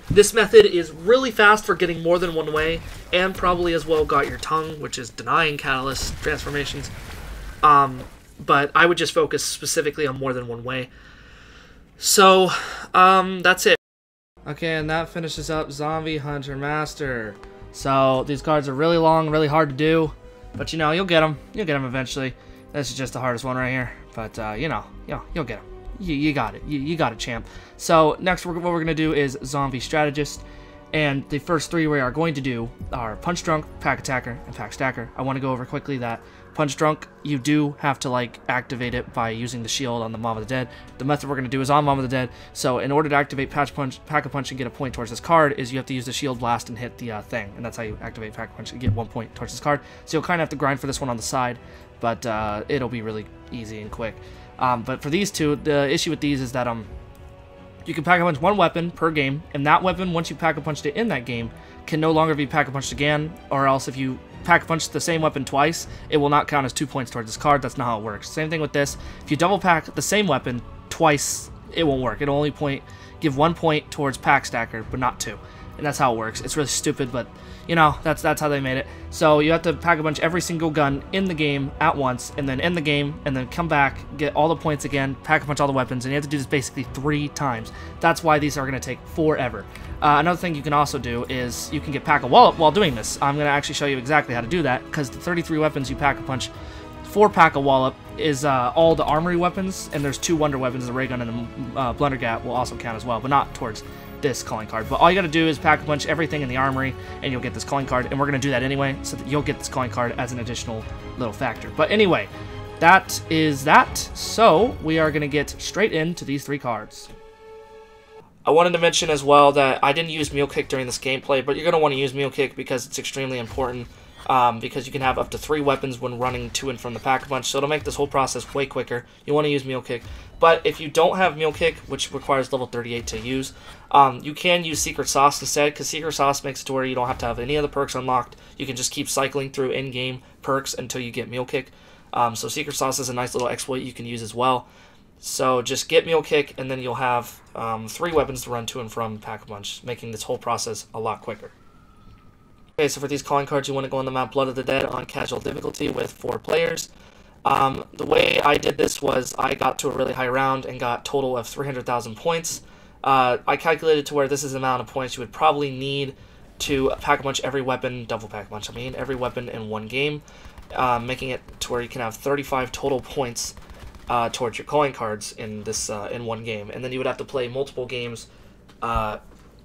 this method is really fast for getting more than one way, and probably as well got your tongue, which is denying catalyst transformations. But I would just focus specifically on more than one way. So, that's it. Okay, and that finishes up Zombie Hunter Master. So, these cards are really long, really hard to do, but you know, you'll get them. You'll get them eventually. This is just the hardest one right here, but you know, you'll get them. You got it. You got it, champ. So, next, what we're going to do is Zombie Strategist. And the first three we are going to do are Punch Drunk, Pack Attacker, and Pack Stacker. I want to go over quickly that Punch Drunk, you do have to like activate it by using the shield on the Mom of the Dead. The method we're going to do is on Mom of the Dead. So in order to activate Pack a Punch and get a point towards this card is you have to use the shield blast and hit the thing. And that's how you activate Pack a Punch and get 1 point towards this card. So you'll kind of have to grind for this one on the side, but it'll be really easy and quick. But for these two, the issue with these is that you can Pack a Punch one weapon per game, and that weapon, once you Pack a Punched it in that game, can no longer be Pack a Punched again, or else if you Pack a Punch the same weapon twice, it will not count as 2 points towards this card. That's not how it works. Same thing with this. If you double pack the same weapon twice, it won't work. It'll only give 1 point towards Pack Stacker, but not 2. And that's how it works. It's really stupid, but you know, that's how they made it. So you have to Pack a Punch every single gun in the game at once, and then end the game, and then come back, get all the points again, Pack a Punch all the weapons, and you have to do this basically 3 times. That's why these are going to take forever. Another thing you can also do is you can get Pack a Wallop while doing this. I'm going to actually show you exactly how to do that, because the 33 weapons you Pack a Punch for Pack a Wallop is all the armory weapons, and there's 2 wonder weapons, the ray gun and the blundergat will also count as well, but not towards this calling card. But all you gotta do is Pack a Punch everything in the armory and you'll get this calling card, and we're gonna do that anyway so that you'll get this calling card as an additional little factor. But anyway, that is that. So we are gonna get straight into these 3 cards. I wanted to mention as well that I didn't use Mule Kick during this gameplay, but you're gonna want to use Mule Kick because it's extremely important. Because you can have up to 3 weapons when running to and from the Pack a Punch, so it'll make this whole process way quicker. You want to use Mule Kick. But if you don't have Mule Kick, which requires level 38 to use, you can use Secret Sauce instead, because Secret Sauce makes it to where you don't have to have any of the perks unlocked. You can just keep cycling through in-game perks until you get Mule Kick. So Secret Sauce is a nice little exploit you can use as well. So just get Mule Kick, and then you'll have 3 weapons to run to and from Pack a Punch, making this whole process a lot quicker. Okay, so for these calling cards, you want to go on the map Blood of the Dead on casual difficulty with 4 players. The way I did this was I got to a really high round and got a total of 300,000 points. I calculated to where this is the amount of points you would probably need to Pack a Punch every weapon, double Pack a Punch, I mean, every weapon in one game, making it to where you can have 35 total points towards your calling cards in this in one game. And then you would have to play multiple games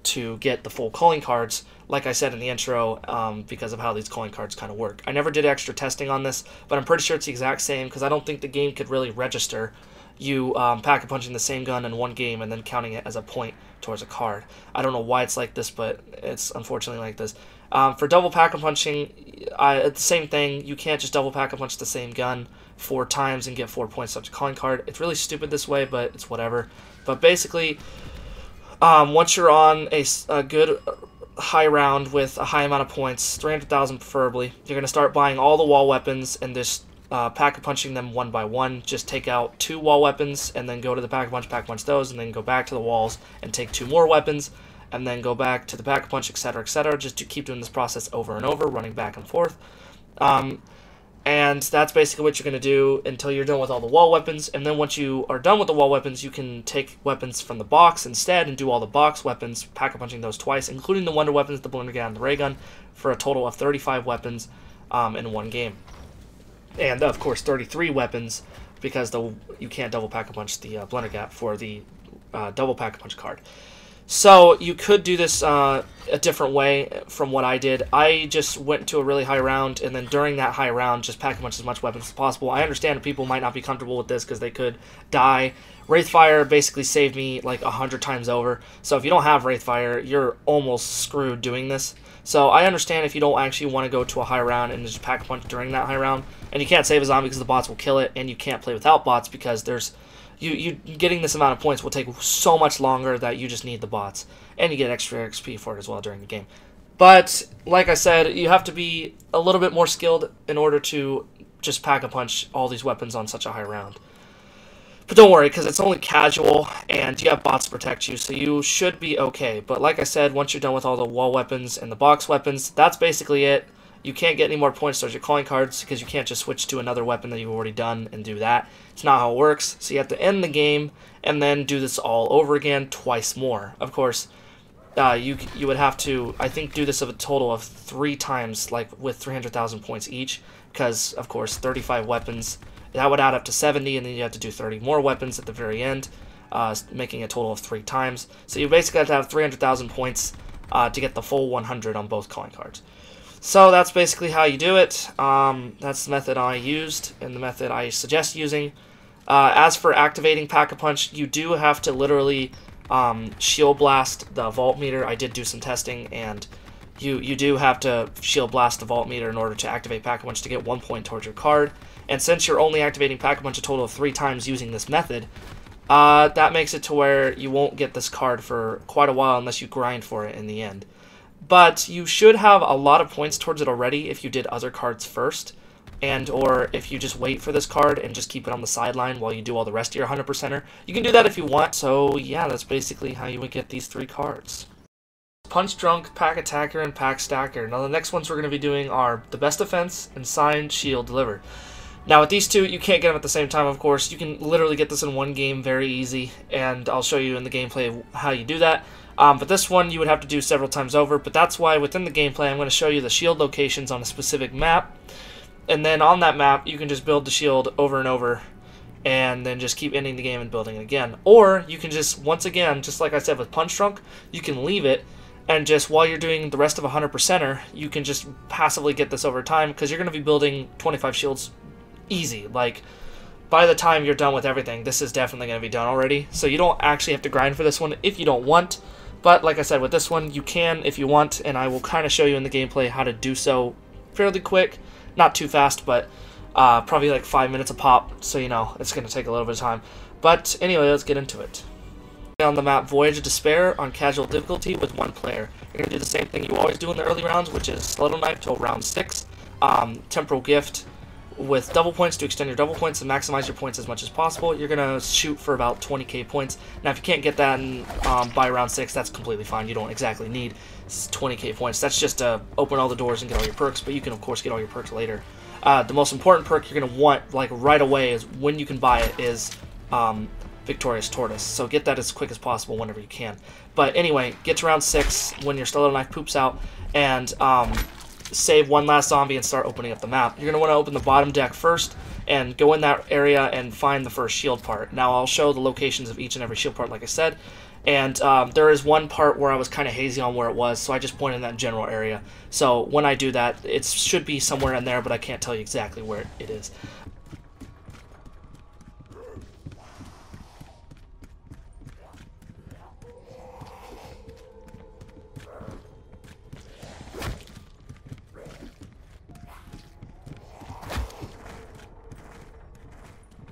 to get the full calling cards, like I said in the intro, because of how these calling cards kind of work. I never did extra testing on this, but I'm pretty sure it's the exact same, because I don't think the game could really register you Pack a Punching the same gun in one game and then counting it as a point towards a card. I don't know why it's like this, but it's unfortunately like this. For double Pack a Punching, it's the same thing. You can't just double Pack a Punch the same gun 4 times and get 4 points towards a calling card. It's really stupid this way, but it's whatever. But basically, once you're on a good high round with a high amount of points, 300,000 preferably, you're going to start buying all the wall weapons and just Pack a Punching them one by one. Just take out 2 wall weapons and then go to the Pack a Punch those, and then go back to the walls and take 2 more weapons, and then go back to the Pack a Punch, etc., etc., just to keep doing this process over and over, running back and forth. And that's basically what you're going to do until you're done with all the wall weapons. And then once you are done with the wall weapons, you can take weapons from the box instead and do all the box weapons, Pack a Punching those twice, including the wonder weapons, the blundergat, and the ray gun, for a total of 35 weapons in one game. and of course 33 weapons because you can't double Pack-a-Punch the Blender Gap for the double Pack-a-Punch card. So you could do this a different way from what I did. I just went to a really high round, and then during that high round, just Pack-a-Punch as much weapons as possible. I understand people might not be comfortable with this because they could die. Wraithfire basically saved me like 100 times over. So if you don't have Wraithfire, you're almost screwed doing this. So I understand if you don't actually want to go to a high round and just Pack-a-Punch during that high round. And you can't save a zombie because the bots will kill it, and you can't play without bots because there's... You getting this amount of points will take so much longer that you just need the bots. And you get extra XP for it as well during the game. But, like I said, you have to be a little bit more skilled in order to just Pack-a-Punch all these weapons on such a high round. But don't worry, because it's only casual, and you have bots to protect you, so you should be okay. But like I said, once you're done with all the wall weapons and the box weapons, that's basically it. You can't get any more points towards your calling cards because you can't just switch to another weapon that you've already done and do that. It's not how it works. So you have to end the game and then do this all over again twice more. Of course, you would have to, I think, do this of a total of 3 times, like with 300,000 points each, because of course 35 weapons, that would add up to 70, and then you have to do 30 more weapons at the very end, making a total of 3 times. So you basically have to have 300,000 points to get the full 100 on both calling cards. So that's basically how you do it. That's the method I used and the method I suggest using. As for activating Pack-a-Punch, you do have to literally shield blast the vault meter. I did do some testing, and you do have to shield blast the vault meter in order to activate Pack-a-Punch to get 1 point towards your card. And since you're only activating Pack-a-Punch a total of 3 times using this method, that makes it to where you won't get this card for quite a while unless you grind for it in the end. But you should have a lot of points towards it already if you did other cards first, and or if you just wait for this card and just keep it on the sideline while you do all the rest of your 100%er. You can do that if you want, so yeah, that's basically how you would get these 3 cards. Punch Drunk, Pack Attacker, and Pack Stacker. Now the next ones we're going to be doing are the Best Defense and Signed Shield Delivered. Now with these two, you can't get them at the same time, of course. You can literally get this in one game very easy, and I'll show you in the gameplay how you do that. But this one you would have to do several times over, but that's why within the gameplay I'm going to show you the shield locations on a specific map, and then on that map you can just build the shield over and over, and then just keep ending the game and building it again. Or you can just, once again, just like I said with Punch Drunk, you can leave it, and just while you're doing the rest of a 100%er, you can just passively get this over time, because you're going to be building 25 shields easy. Like, by the time you're done with everything, this is definitely going to be done already, so you don't actually have to grind for this one if you don't want. But like I said, with this one, you can if you want, and I will kind of show you in the gameplay how to do so fairly quick. Not too fast, but probably like 5 minutes a pop, so you know, it's going to take a little bit of time. But anyway, let's get into it. On the map Voyage of Despair on casual difficulty with 1 player. You're going to do the same thing you always do in the early rounds, which is Stiletto Knife till round 6. Temporal Gift with double points to extend your double points and maximize your points as much as possible. You're going to shoot for about 20k points. Now, if you can't get that by round 6, that's completely fine. You don't exactly need 20k points. That's just to open all the doors and get all your perks, but you can, of course, get all your perks later. The most important perk you're going to want, like, right away, is when you can buy it, is Victorious Tortoise. So get that as quick as possible whenever you can. But anyway, get to round 6 when your Stiletto Knife poops out, and save one last zombie and start opening up the map. You're going to want to open the bottom deck first and go in that area and find the first shield part. Now I'll show the locations of each and every shield part like I said, and there is one part where I was kind of hazy on where it was, so I just pointed in that general area. So when I do that, it should be somewhere in there, but I can't tell you exactly where it is.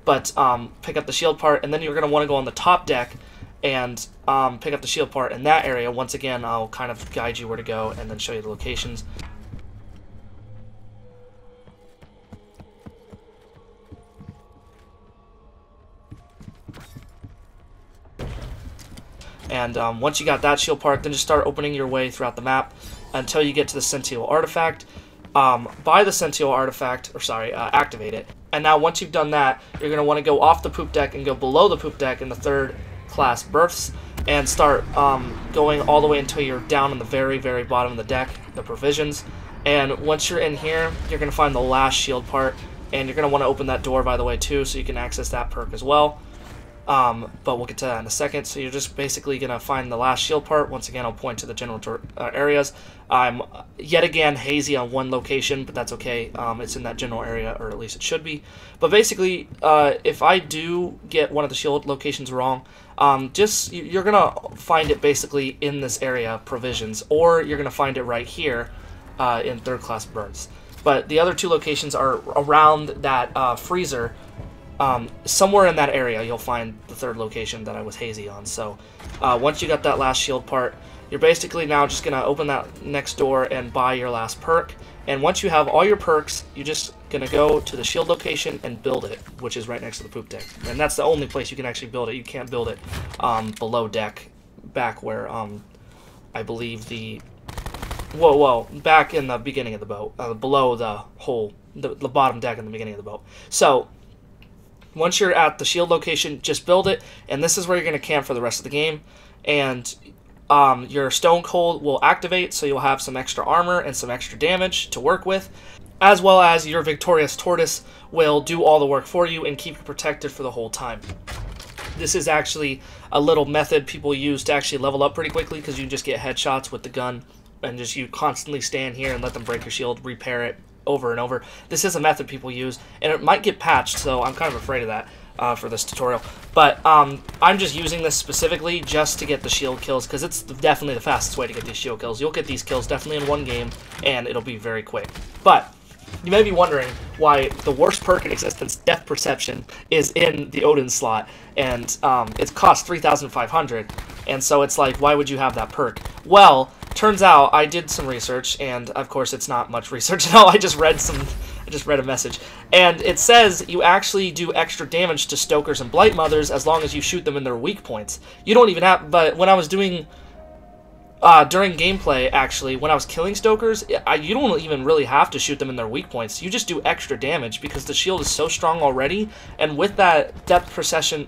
But pick up the shield part, and then you're going to want to go on the top deck and pick up the shield part in that area. Once again, I'll kind of guide you where to go and then show you the locations. And once you got that shield part, then just start opening your way throughout the map until you get to the Sentinel Artifact. Buy the Sentinel Artifact, or sorry, activate it. And now once you've done that, you're going to want to go off the poop deck and go below the poop deck in the 3rd class berths and start going all the way until you're down in the very, very bottom of the deck, the provisions. And once you're in here, you're going to find the last shield part, and you're going to want to open that door, by the way, too, so you can access that perk as well. But we'll get to that in a second. So you're just basically going to find the last shield part. Once again, I'll point to the general areas. I'm yet again hazy on one location, but that's okay. It's in that general area, or at least it should be. But basically, if I do get one of the shield locations wrong, you're going to find it basically in this area, provisions, or you're going to find it right here in third class birds. But the other two locations are around that freezer. Somewhere in that area you'll find the third location that I was hazy on. So once you got that last shield part, you're basically now just going to open that next door and buy your last perk. And once you have all your perks, you're just going to go to the shield location and build it, which is right next to the poop deck. And that's the only place you can actually build it. You can't build it below deck, back where I believe the... Whoa, back in the beginning of the boat, below the hole, the bottom deck in the beginning of the boat. So once you're at the shield location, just build it, and this is where you're going to camp for the rest of the game. And your Stone Cold will activate, so you'll have some extra armor and some extra damage to work with, as well as your Victorious Tortoise will do all the work for you and keep you protected for the whole time. This is actually a little method people use to actually level up pretty quickly, because you just get headshots with the gun, and just you constantly stand here and let them break your shield, repair it over and over. This is a method people use, and it might get patched, so I'm kind of afraid of that for this tutorial. But I'm just using this specifically just to get the shield kills, because it's definitely the fastest way to get these shield kills. You'll get these kills definitely in one game, and it'll be very quick. But you may be wondering why the worst perk in existence, Death Perception, is in the Odin slot, and it costs 3,500, and so it's like, why would you have that perk? Well, turns out I did some research, and of course it's not much research at all. I just read a message, and it says you actually do extra damage to Stokers and Blight Mothers as long as you shoot them in their weak points. You don't even have, but when I was doing during gameplay, actually, when I was killing Stokers, you don't even really have to shoot them in their weak points. You just do extra damage because the shield is so strong already, and with that death perception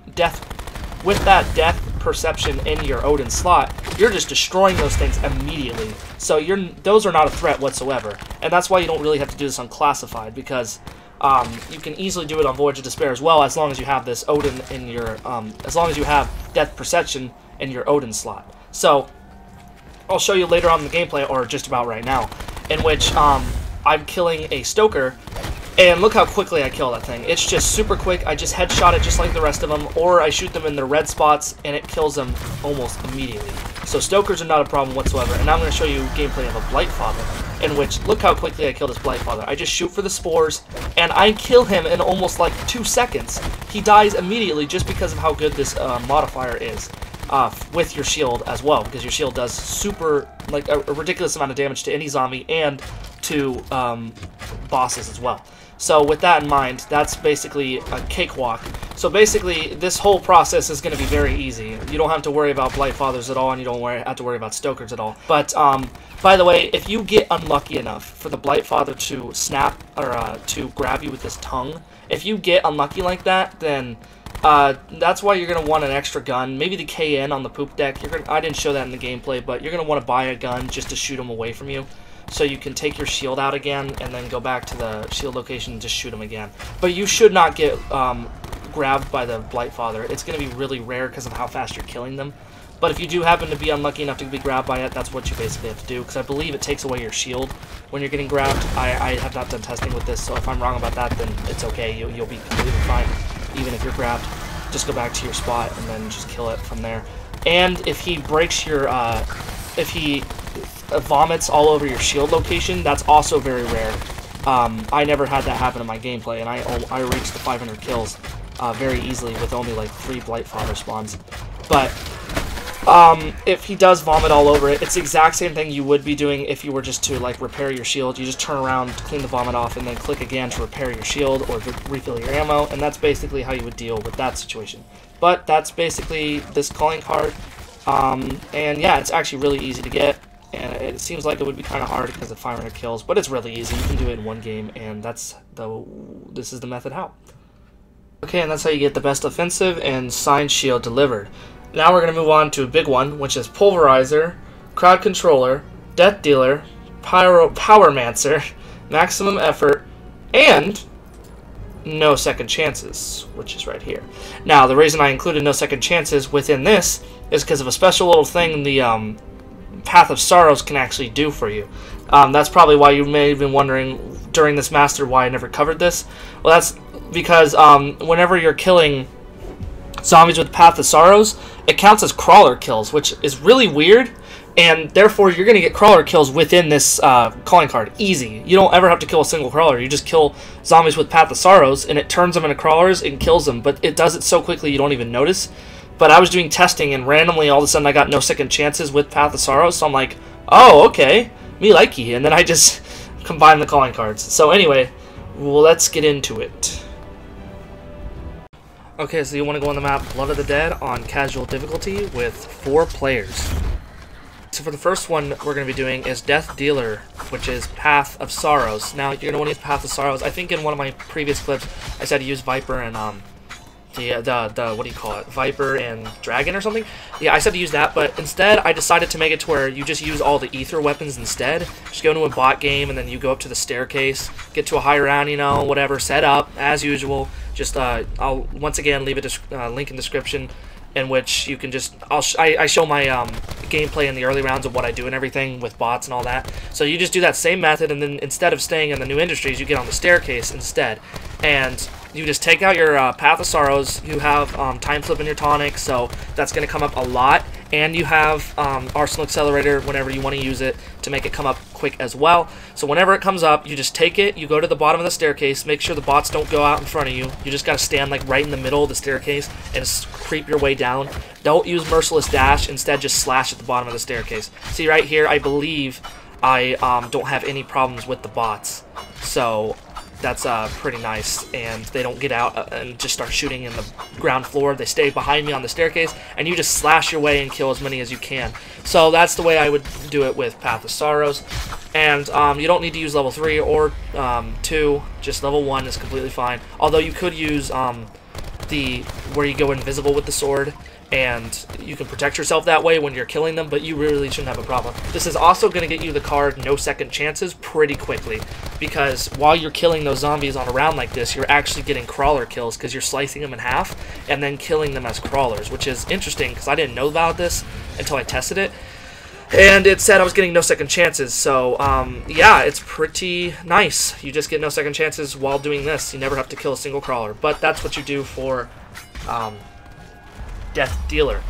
in your Odin slot, you're just destroying those things immediately. So those are not a threat whatsoever, and that's why you don't really have to do this on Classified, because you can easily do it on Voyage of Despair as well, as long as you have this Odin in your, as long as you have Death Perception in your Odin slot. So I'll show you later on in the gameplay, or just about right now, in which I'm killing a Stoker, and look how quickly I kill that thing. It's just super quick. I just headshot it just like the rest of them, or I shoot them in their red spots, and it kills them almost immediately. So Stokers are not a problem whatsoever, and now I'm going to show you gameplay of a Blightfather, in which, look how quickly I kill this Blightfather. I just shoot for the spores, and I kill him in almost like 2 seconds. He dies immediately just because of how good this modifier is. With your shield as well, because your shield does super, like, a ridiculous amount of damage to any zombie and to bosses as well. So with that in mind, that's basically a cakewalk. So basically, this whole process is going to be very easy. You don't have to worry about Blightfathers at all, and you don't have to worry about Stokers at all. But by the way, if you get unlucky enough for the Blightfather to snap, or to grab you with his tongue, if you get unlucky like that, then that's why you're going to want an extra gun. Maybe the KN on the poop deck. I didn't show that in the gameplay, but you're going to want to buy a gun just to shoot him away from you, so you can take your shield out again and then go back to the shield location and just shoot him again. But you should not get grabbed by the Blightfather. It's going to be really rare because of how fast you're killing them. But if you do happen to be unlucky enough to be grabbed by it, that's what you basically have to do, because I believe it takes away your shield when you're getting grabbed. I have not done testing with this, so if I'm wrong about that, then it's okay. You'll be completely fine. Even if you're grabbed, just go back to your spot and then just kill it from there. And if he breaks your, if he vomits all over your shield location, that's also very rare. I never had that happen in my gameplay, and I reached the 500 kills very easily with only like 3 Blightfather spawns. But if he does vomit all over it, it's the exact same thing you would be doing if you were just to like repair your shield. You just turn around, clean the vomit off, and then click again to repair your shield or to refill your ammo, and that's basically how you would deal with that situation. But that's basically this calling card, and yeah, it's actually really easy to get, and it seems like it would be kind of hard because of 500 kills, but it's really easy. You can do it in one game, and this is the method how. Okay, and that's how you get the best offensive and signed shield delivered. Now we're going to move on to a big one, which is Pulverizer, Crowd Controller, Death Dealer, Powermancer, Maximum Effort, and no second chances, which is right here. Now, the reason I included no second chances within this is because of a special little thing the Path of Sorrows can actually do for you. That's probably why you may have been wondering during this master why I never covered this. Well, that's because whenever you're killing zombies with Path of Sorrows, it counts as crawler kills, which is really weird, and therefore you're going to get crawler kills within this calling card. Easy. You don't ever have to kill a single crawler. You just kill zombies with Path of Sorrows, and it turns them into crawlers and kills them, but it does it so quickly you don't even notice. But I was doing testing, and randomly all of a sudden I got no second chances with Path of Sorrows, so I'm like, oh, okay, me likey, and then I just combined the calling cards. So anyway, well, let's get into it. Okay, so you want to go on the map Blood of the Dead on casual difficulty with 4 players. So for the first one we're going to be doing is Death Dealer, which is Path of Sorrows. Now, you're going to want to use Path of Sorrows. I think in one of my previous clips I said to use Viper and the what do you call it? Viper and Dragon or something? Yeah, I said to use that, but instead I decided to make it to where you just use all the ether weapons instead. Just go into a bot game and then you go up to the staircase, get to a high round, you know, whatever, set up as usual. Just I'll once again leave a link in the description in which you can just I show my gameplay in the early rounds of what I do and everything with bots and all that. So you just do that same method, and then instead of staying in the new industries, you get on the staircase instead, and you just take out your Path of Sorrows. You have time flip in your tonic, so that's going to come up a lot, and you have Arsenal Accelerator whenever you want to use it to make it come up quick as well. So whenever it comes up, you just take it, you go to the bottom of the staircase, make sure the bots don't go out in front of you. You just got to stand like right in the middle of the staircase and just creep your way down. Don't use Merciless Dash, instead just slash at the bottom of the staircase. See right here, I believe I don't have any problems with the bots. So that's pretty nice, and they don't get out and just start shooting in the ground floor. They stay behind me on the staircase, and you just slash your way and kill as many as you can. So that's the way I would do it with Path of Sorrows. And you don't need to use level 3 or 2, just level 1 is completely fine. Although you could use where you go invisible with the sword, and you can protect yourself that way when you're killing them, but you really shouldn't have a problem. This is also going to get you the card No Second Chances pretty quickly, because while you're killing those zombies on a round like this, you're actually getting crawler kills because you're slicing them in half and then killing them as crawlers, which is interesting because I didn't know about this until I tested it. And it said I was getting no second chances, so yeah, it's pretty nice. You just get no second chances while doing this. You never have to kill a single crawler, but that's what you do for Death Dealer.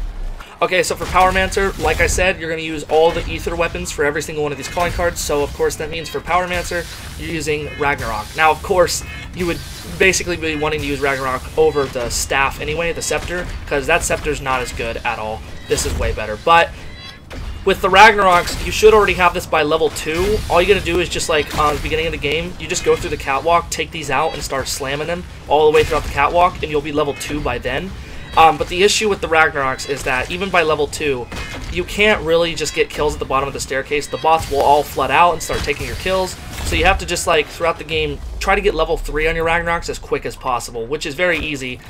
Okay, so for Powermancer, like I said, you're going to use all the ether weapons for every single one of these calling cards, so of course that means for Powermancer, you're using Ragnarok. Now, of course, you would basically be wanting to use Ragnarok over the staff anyway, the scepter, because that scepter's not as good at all. This is way better, but with the Ragnaroks, you should already have this by level 2. All you gotta do is just like on the beginning of the game, you just go through the catwalk, take these out, and start slamming them all the way throughout the catwalk, and you'll be level 2 by then. But the issue with the Ragnaroks is that even by level 2, you can't really just get kills at the bottom of the staircase. The bots will all flood out and start taking your kills, so you have to just like throughout the game try to get level 3 on your Ragnaroks as quick as possible, which is very easy.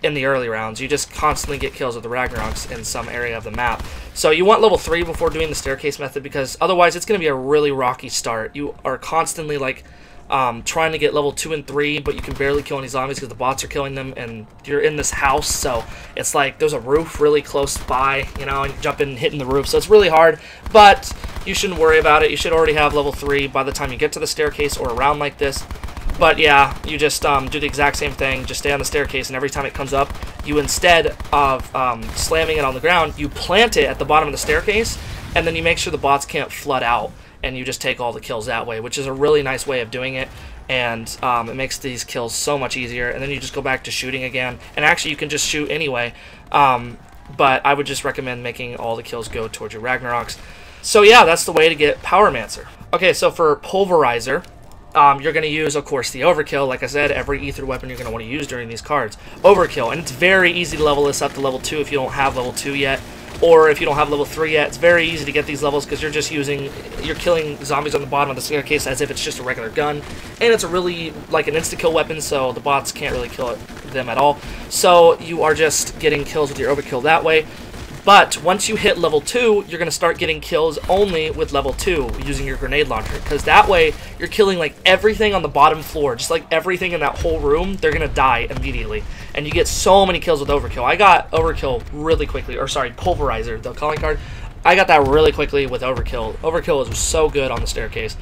In the early rounds, you just constantly get kills with the Ragnaroks in some area of the map. So you want level 3 before doing the staircase method, because otherwise it's going to be a really rocky start. You are constantly like trying to get level 2 and 3, but you can barely kill any zombies because the bots are killing them, and you're in this house, so it's like there's a roof really close by, you know, and you jump in and hitting the roof, so it's really hard, but you shouldn't worry about it. You should already have level 3 by the time you get to the staircase or around like this. But yeah, you just do the exact same thing, just stay on the staircase, and every time it comes up, you instead of slamming it on the ground, you plant it at the bottom of the staircase, and then you make sure the bots can't flood out, and you just take all the kills that way, which is a really nice way of doing it, and it makes these kills so much easier. And then you just go back to shooting again, and actually you can just shoot anyway, but I would just recommend making all the kills go towards your Ragnaroks. So yeah, that's the way to get Powermancer. Okay, so for Pulverizer, you're going to use, of course, the Overkill. Like I said, every ether weapon you're going to want to use during these cards. Overkill, and it's very easy to level this up to level 2 if you don't have level 2 yet, or if you don't have level 3 yet. It's very easy to get these levels because you're killing zombies on the bottom of the staircase as if it's just a regular gun, and it's a really, like, an insta-kill weapon, so the bots can't really kill them at all. So you are just getting kills with your Overkill that way. But once you hit level 2, you're going to start getting kills only with level 2 using your grenade launcher. Because that way, you're killing like everything on the bottom floor. Just like everything in that whole room, they're going to die immediately. And you get so many kills with Overkill. I got Overkill really quickly. Or sorry, Pulverizer, the calling card. I got that really quickly with Overkill. Overkill is so good on the staircase.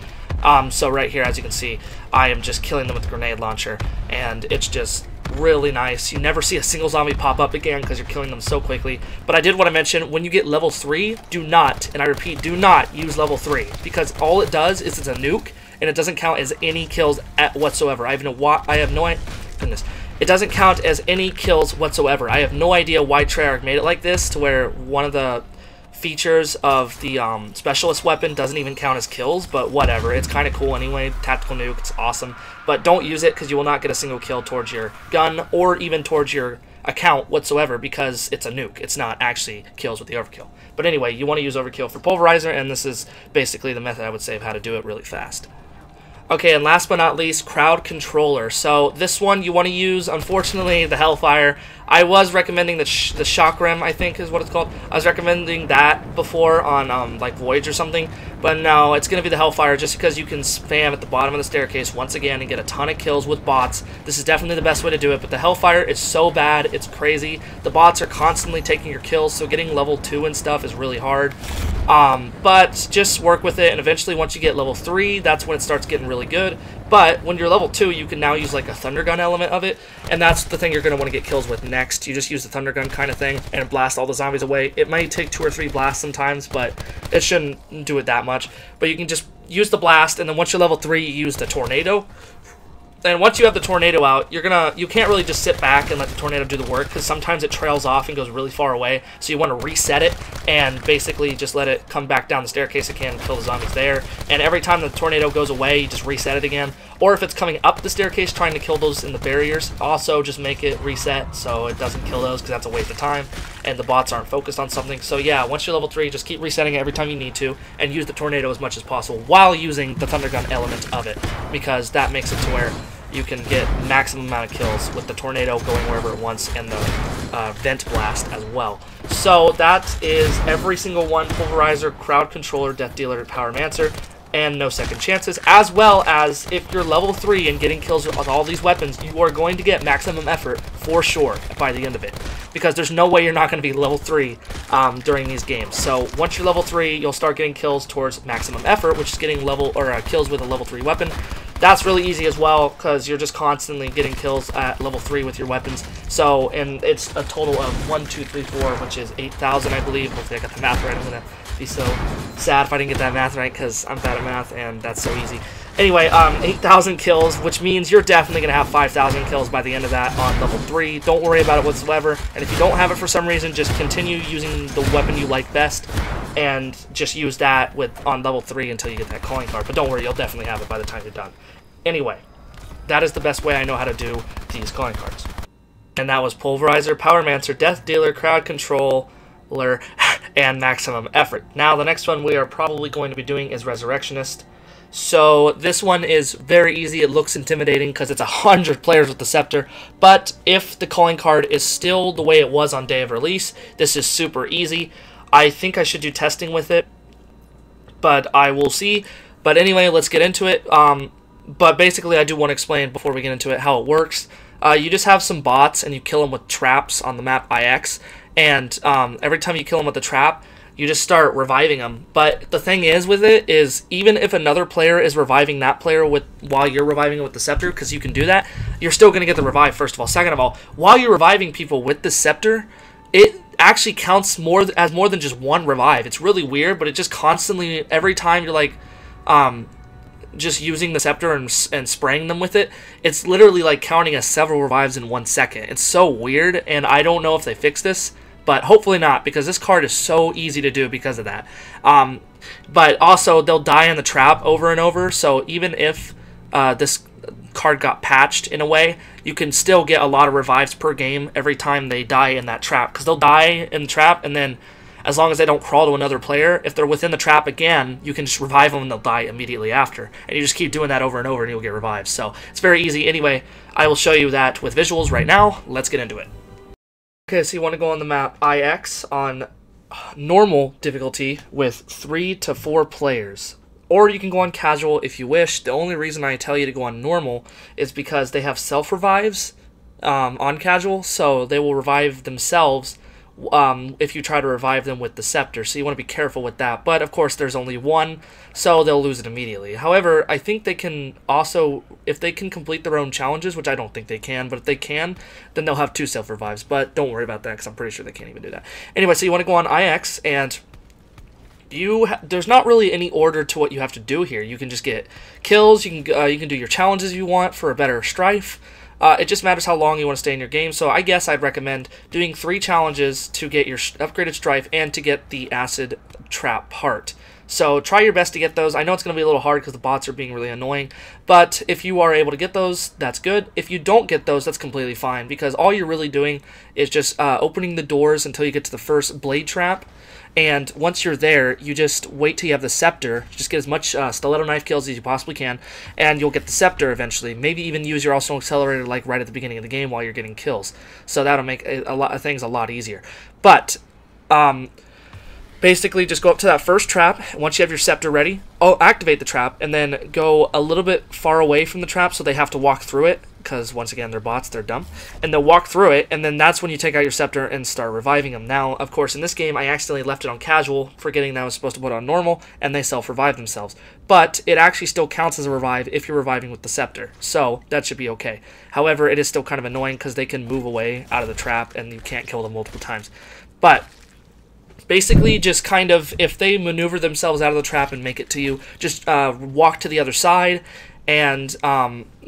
So right here, as you can see, I am just killing them with the grenade launcher. And it's just really nice. You never see a single zombie pop up again because you're killing them so quickly. But I did want to mention, when you get level 3, do not, and I repeat, do not use level 3, because all it does is it's a nuke, and it doesn't count as any kills whatsoever. I have no goodness. It doesn't count as any kills whatsoever. I have no idea why Treyarch made it like this, to where one of the features of the specialist weapon doesn't even count as kills, but whatever, it's kind of cool anyway. Tactical nuke, it's awesome, but don't use it because you will not get a single kill towards your gun or even towards your account whatsoever, because it's a nuke. It's not actually kills with the Overkill. But anyway, you want to use Overkill for Pulverizer, and this is basically the method I would say of how to do it really fast. Okay, and last but not least, Crowd Controller. So this one you want to use, unfortunately, the Hellfire. I was recommending the Shock Rim, I think is what it's called. I was recommending that before on like Voyage or something, but no, it's going to be the Hellfire, just because you can spam at the bottom of the staircase once again and get a ton of kills with bots. This is definitely the best way to do it, but the Hellfire is so bad, it's crazy. The bots are constantly taking your kills, so getting level 2 and stuff is really hard. But just work with it, and eventually once you get level 3, that's when it starts getting really good. But when you're level 2, you can now use like a Thunder Gun element of it, and that's the thing you're going to want to get kills with next. You just use the Thunder Gun kind of thing and blast all the zombies away. It might take 2 or 3 blasts sometimes, but it shouldn't do it that much. But you can just use the blast, and then once you're level 3, you use the Tornado. And once you have the Tornado out, you can't really just sit back and let the Tornado do the work, because sometimes it trails off and goes really far away. So you want to reset it and basically just let it come back down the staircase again and kill the zombies there. And every time the Tornado goes away, you just reset it again. Or if it's coming up the staircase trying to kill those in the barriers, also just make it reset so it doesn't kill those, because that's a waste of time and the bots aren't focused on something. So yeah, once you're level 3, just keep resetting it every time you need to, and use the Tornado as much as possible while using the Thunder Gun element of it, because that makes it to where you can get maximum amount of kills with the Tornado going wherever it wants, and the Vent Blast as well. So that is every single one: Pulverizer, Crowd Controller, Death Dealer, Powermancer, and No Second Chances. As well as, if you're level 3 and getting kills with all these weapons, you are going to get maximum effort for sure by the end of it, because there's no way you're not going to be level 3 during these games. So once you're level 3, you'll start getting kills towards maximum effort, which is getting kills with a level 3 weapon. That's really easy as well, because you're just constantly getting kills at level 3 with your weapons. So, and it's a total of 1, 2, 3, 4, which is 8,000, I believe. Hopefully I got the math right. I'm going to be so sad if I didn't get that math right, because I'm bad at math, and that's so easy. Anyway, 8,000 kills, which means you're definitely going to have 5,000 kills by the end of that on level 3. Don't worry about it whatsoever. And if you don't have it for some reason, just continue using the weapon you like best, and just use that on level 3 until you get that calling card. But don't worry, you'll definitely have it by the time you're done. Anyway, that is the best way I know how to do these calling cards. And that was Pulverizer, Powermancer, Death Dealer, Crowd Controller, and Maximum Effort. Now, the next one we are probably going to be doing is Ressurectionist. So this one is very easy. It looks intimidating because it's 100 players with the Scepter, but if the calling card is still the way it was on day of release, this is super easy. I think I should do testing with it, but I will see. But anyway, let's get into it. But basically, I do want to explain before we get into it how it works. You just have some bots, and you kill them with traps on the map IX, and every time you kill them with the trap, you just start reviving them. But the thing is with it is, even if another player is reviving that player while you're reviving it with the Scepter, because you can do that, you're still going to get the revive, first of all. Second of all, while you're reviving people with the Scepter, it actually counts as more than just one revive. It's really weird, but it just constantly, every time you're like just using the Scepter and spraying them with it, it's literally like counting as several revives in 1 second. It's so weird, and I don't know if they fix this, but hopefully not, because this card is so easy to do because of that. But also, they'll die in the trap over and over, so even if this card got patched in a way, you can still get a lot of revives per game every time they die in that trap, because they'll die in the trap, and then as long as they don't crawl to another player, if they're within the trap again, you can just revive them and they'll die immediately after. And you just keep doing that over and over and you'll get revived. So it's very easy. Anyway, I will show you that with visuals right now. Let's get into it. Okay, so you want to go on the map IX on normal difficulty with 3 to 4 players. Or you can go on casual if you wish. The only reason I tell you to go on normal is because they have self-revives on casual, so they will revive themselves if you try to revive them with the scepter, so you want to be careful with that. But of course there's only one, so they'll lose it immediately. However, I think they can also, if they can complete their own challenges, which I don't think they can, but if they can, then they'll have 2 self-revives. But don't worry about that, because I'm pretty sure they can't even do that. Anyway, so you want to go on IX, and there's not really any order to what you have to do here. You can just get kills, you can do your challenges if you want for a better strife. It just matters how long you want to stay in your game, so I guess I'd recommend doing 3 challenges to get your upgraded strife and to get the acid trap part. So try your best to get those. I know it's going to be a little hard because the bots are being really annoying, but if you are able to get those, that's good. If you don't get those, that's completely fine, because all you're really doing is just opening the doors until you get to the first blade trap. And once you're there, you just wait till you have the scepter. Just get as much stiletto knife kills as you possibly can, and you'll get the scepter eventually. Maybe even use your Arsenal Accelerator like right at the beginning of the game while you're getting kills. So that'll make a lot of things a lot easier. But basically, just go up to that first trap. Once you have your scepter ready, activate the trap, and then go a little bit far away from the trap so they have to walk through it. Because, once again, they're bots, they're dumb. And they'll walk through it, and then that's when you take out your scepter and start reviving them. Now, of course, in this game, I accidentally left it on casual, forgetting that I was supposed to put it on normal, and they self-revive themselves. But it actually still counts as a revive if you're reviving with the scepter, so that should be okay. However, it is still kind of annoying because they can move away out of the trap, and you can't kill them multiple times. But basically, just kind of, if they maneuver themselves out of the trap and make it to you, just walk to the other side, and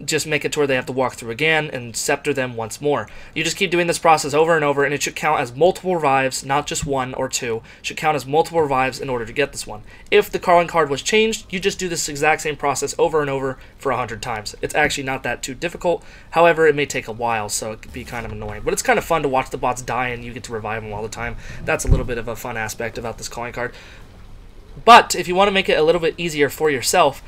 just make it to where they have to walk through again and scepter them once more. You just keep doing this process over and over, and it should count as multiple revives, not just 1 or 2. It should count as multiple revives in order to get this one. If the calling card was changed, you just do this exact same process over and over for 100 times. It's actually not that too difficult. However, it may take a while, so it could be kind of annoying. But it's kind of fun to watch the bots die and you get to revive them all the time. That's a little bit of a fun aspect about this calling card. But if you want to make it a little bit easier for yourself,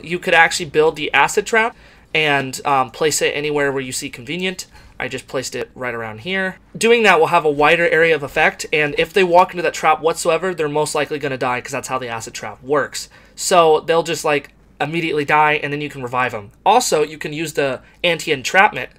you could actually build the acid trap and place it anywhere where you see convenient. I just placed it right around here. Doing that will have a wider area of effect, and if they walk into that trap whatsoever, they're most likely going to die because that's how the acid trap works. So they'll just like immediately die, and then you can revive them. Also, you can use the anti-entrapment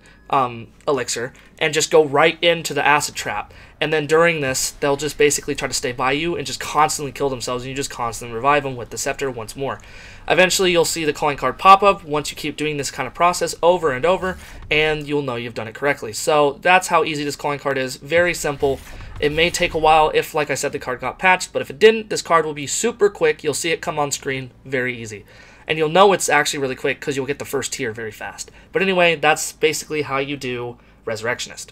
elixir and just go right into the acid trap. And then during this, they'll just basically try to stay by you and just constantly kill themselves, and you just constantly revive them with the scepter once more. Eventually, you'll see the calling card pop up once you keep doing this kind of process over and over, and you'll know you've done it correctly. So that's how easy this calling card is. Very simple. It may take a while if, like I said, the card got patched, but if it didn't, this card will be super quick. You'll see it come on screen very easy. And you'll know it's actually really quick because you'll get the first tier very fast. But anyway, that's basically how you do Ressurectionist.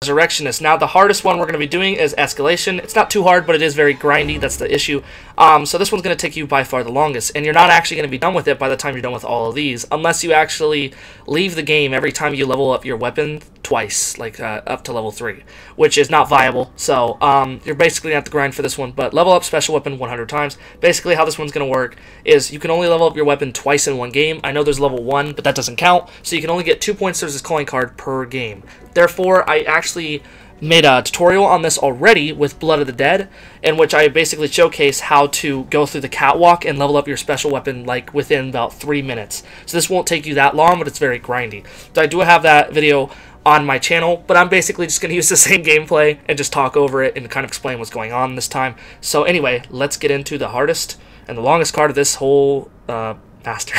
Ressurectionist. Now, the hardest one we're going to be doing is Escalation. It's not too hard, but it is very grindy. That's the issue. So this one's going to take you by far the longest, and you're not actually going to be done with it by the time you're done with all of these, unless you actually leave the game every time you level up your weapon twice, like up to level 3, which is not viable. So you're basically going to have to grind for this one, but level up special weapon 100 times. Basically, how this one's going to work is you can only level up your weapon twice in one game. I know there's level 1, but that doesn't count, so you can only get 2 points towards this calling card per game. Therefore, I actually made a tutorial on this already with Blood of the Dead, in which I basically showcase how to go through the catwalk and level up your special weapon like within about 3 minutes. So this won't take you that long, but it's very grindy. So I do have that video on my channel, but I'm basically just going to use the same gameplay and just talk over it and kind of explain what's going on this time. So anyway, let's get into the hardest and the longest card of this whole master.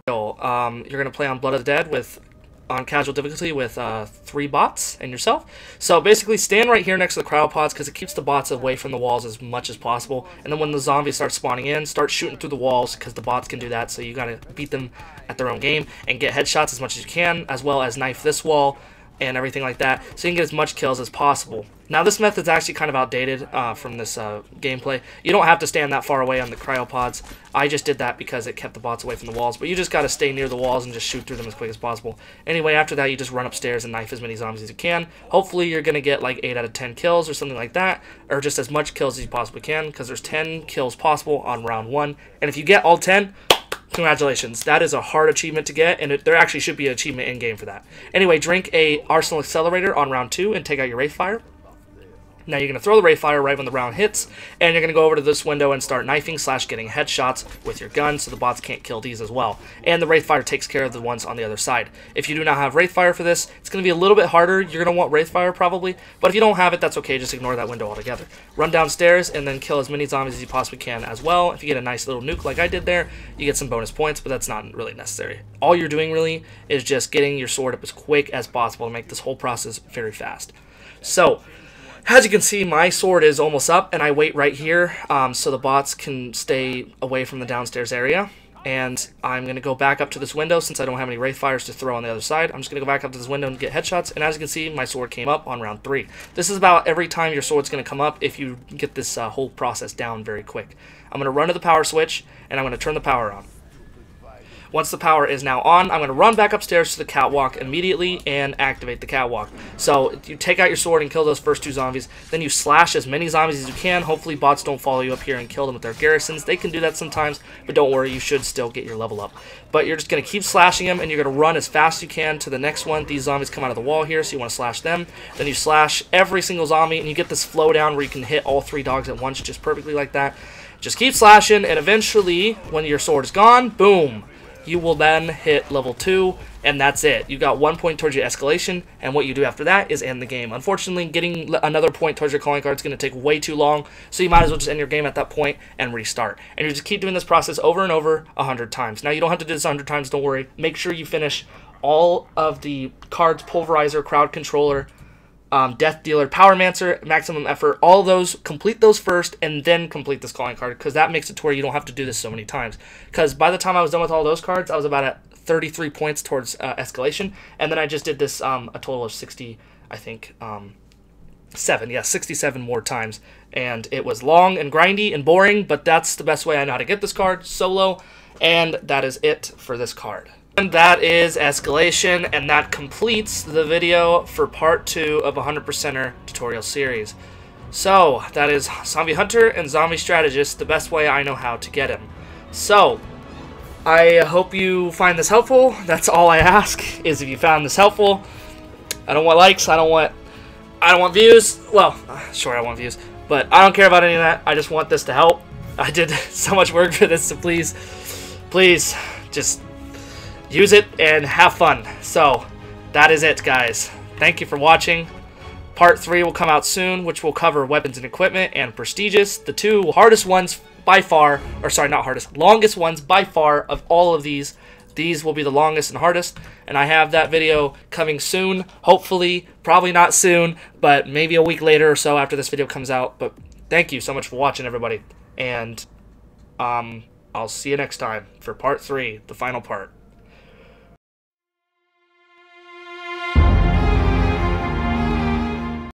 So, you're going to play on Blood of the Dead on casual difficulty with 3 bots and yourself. So basically stand right here next to the cryopods because it keeps the bots away from the walls as much as possible. And then when the zombies start spawning in, start shooting through the walls because the bots can do that. So you gotta beat them at their own game and get headshots as much as you can, as well as knife this wall and everything like that, so you can get as much kills as possible. Now this method's actually kind of outdated from this gameplay. You don't have to stand that far away on the cryopods. I just did that because it kept the bots away from the walls, but you just got to stay near the walls and just shoot through them as quick as possible. Anyway, after that you just run upstairs and knife as many zombies as you can. Hopefully you're going to get like 8 out of 10 kills or something like that, or just as much kills as you possibly can, because there's 10 kills possible on round 1. And if you get all 10, congratulations. That is a hard achievement to get, and there actually should be an achievement in-game for that. Anyway, drink a Arsenal Accelerator on round 2 and take out your Wraithfire. Now you're going to throw the Wraithfire right when the round hits, and you're going to go over to this window and start knifing / getting headshots with your gun so the bots can't kill these as well. And the Wraithfire takes care of the ones on the other side. If you do not have Wraithfire for this, it's going to be a little bit harder. You're going to want Wraithfire probably, but if you don't have it, that's okay. Just ignore that window altogether. Run downstairs and then kill as many zombies as you possibly can as well. If you get a nice little nuke like I did there, you get some bonus points, but that's not really necessary. All you're doing really is just getting your sword up as quick as possible to make this whole process very fast. So, as you can see, my sword is almost up, and I wait right here so the bots can stay away from the downstairs area. And I'm going to go back up to this window since I don't have any Wraithfires to throw on the other side. I'm just going to go back up to this window and get headshots. And as you can see, my sword came up on round 3. This is about every time your sword's going to come up if you get this whole process down very quick. I'm going to run to the power switch, and I'm going to turn the power on. Once the power is now on, I'm going to run back upstairs to the catwalk immediately and activate the catwalk. So you take out your sword and kill those first 2 zombies. Then you slash as many zombies as you can. Hopefully bots don't follow you up here and kill them with their garrisons. They can do that sometimes, but don't worry, you should still get your level up. But you're just going to keep slashing them, and you're going to run as fast as you can to the next one. These zombies come out of the wall here, so you want to slash them. Then you slash every single zombie, and you get this flow down where you can hit all 3 dogs at once, just perfectly like that. Just keep slashing, and eventually, when your sword is gone, boom! You will then hit level 2, and that's it. You got 1 point towards your escalation, and what you do after that is end the game. Unfortunately, getting another point towards your calling card is going to take way too long, so you might as well just end your game at that point and restart. And you just keep doing this process over and over 100 times. Now, you don't have to do this 100 times, don't worry. Make sure you finish all of the cards, Pulverizer, Crowd Controller, Death Dealer, Powermancer, Maximum Effort, all those, complete those first, and then complete this calling card, because that makes it to where you don't have to do this so many times. Because by the time I was done with all those cards, I was about at 33 points towards Escalation, and then I just did this a total of 60, I think, 67 more times, and it was long and grindy and boring, but that's the best way I know how to get this card, solo, and that is it for this card. And that is Escalation, and that completes the video for part 2 of 100%er tutorial series. So, that is Zombie Hunter and Zombie Strategist, the best way I know how to get him. So, I hope you find this helpful. That's all I ask, is if you found this helpful. I don't want likes, I don't want views. Well, sure I want views, but I don't care about any of that. I just want this to help. I did so much work for this, so please, just use it and have fun. So, that is it, guys. Thank you for watching. Part 3 will come out soon, which will cover weapons and equipment and prestigious. The 2 hardest ones by far, or sorry, not hardest, longest ones by far of all of these. These will be the longest and hardest, and I have that video coming soon. Hopefully, probably not soon, but maybe a week later or so after this video comes out. But thank you so much for watching, everybody. And I'll see you next time for part 3, the final part.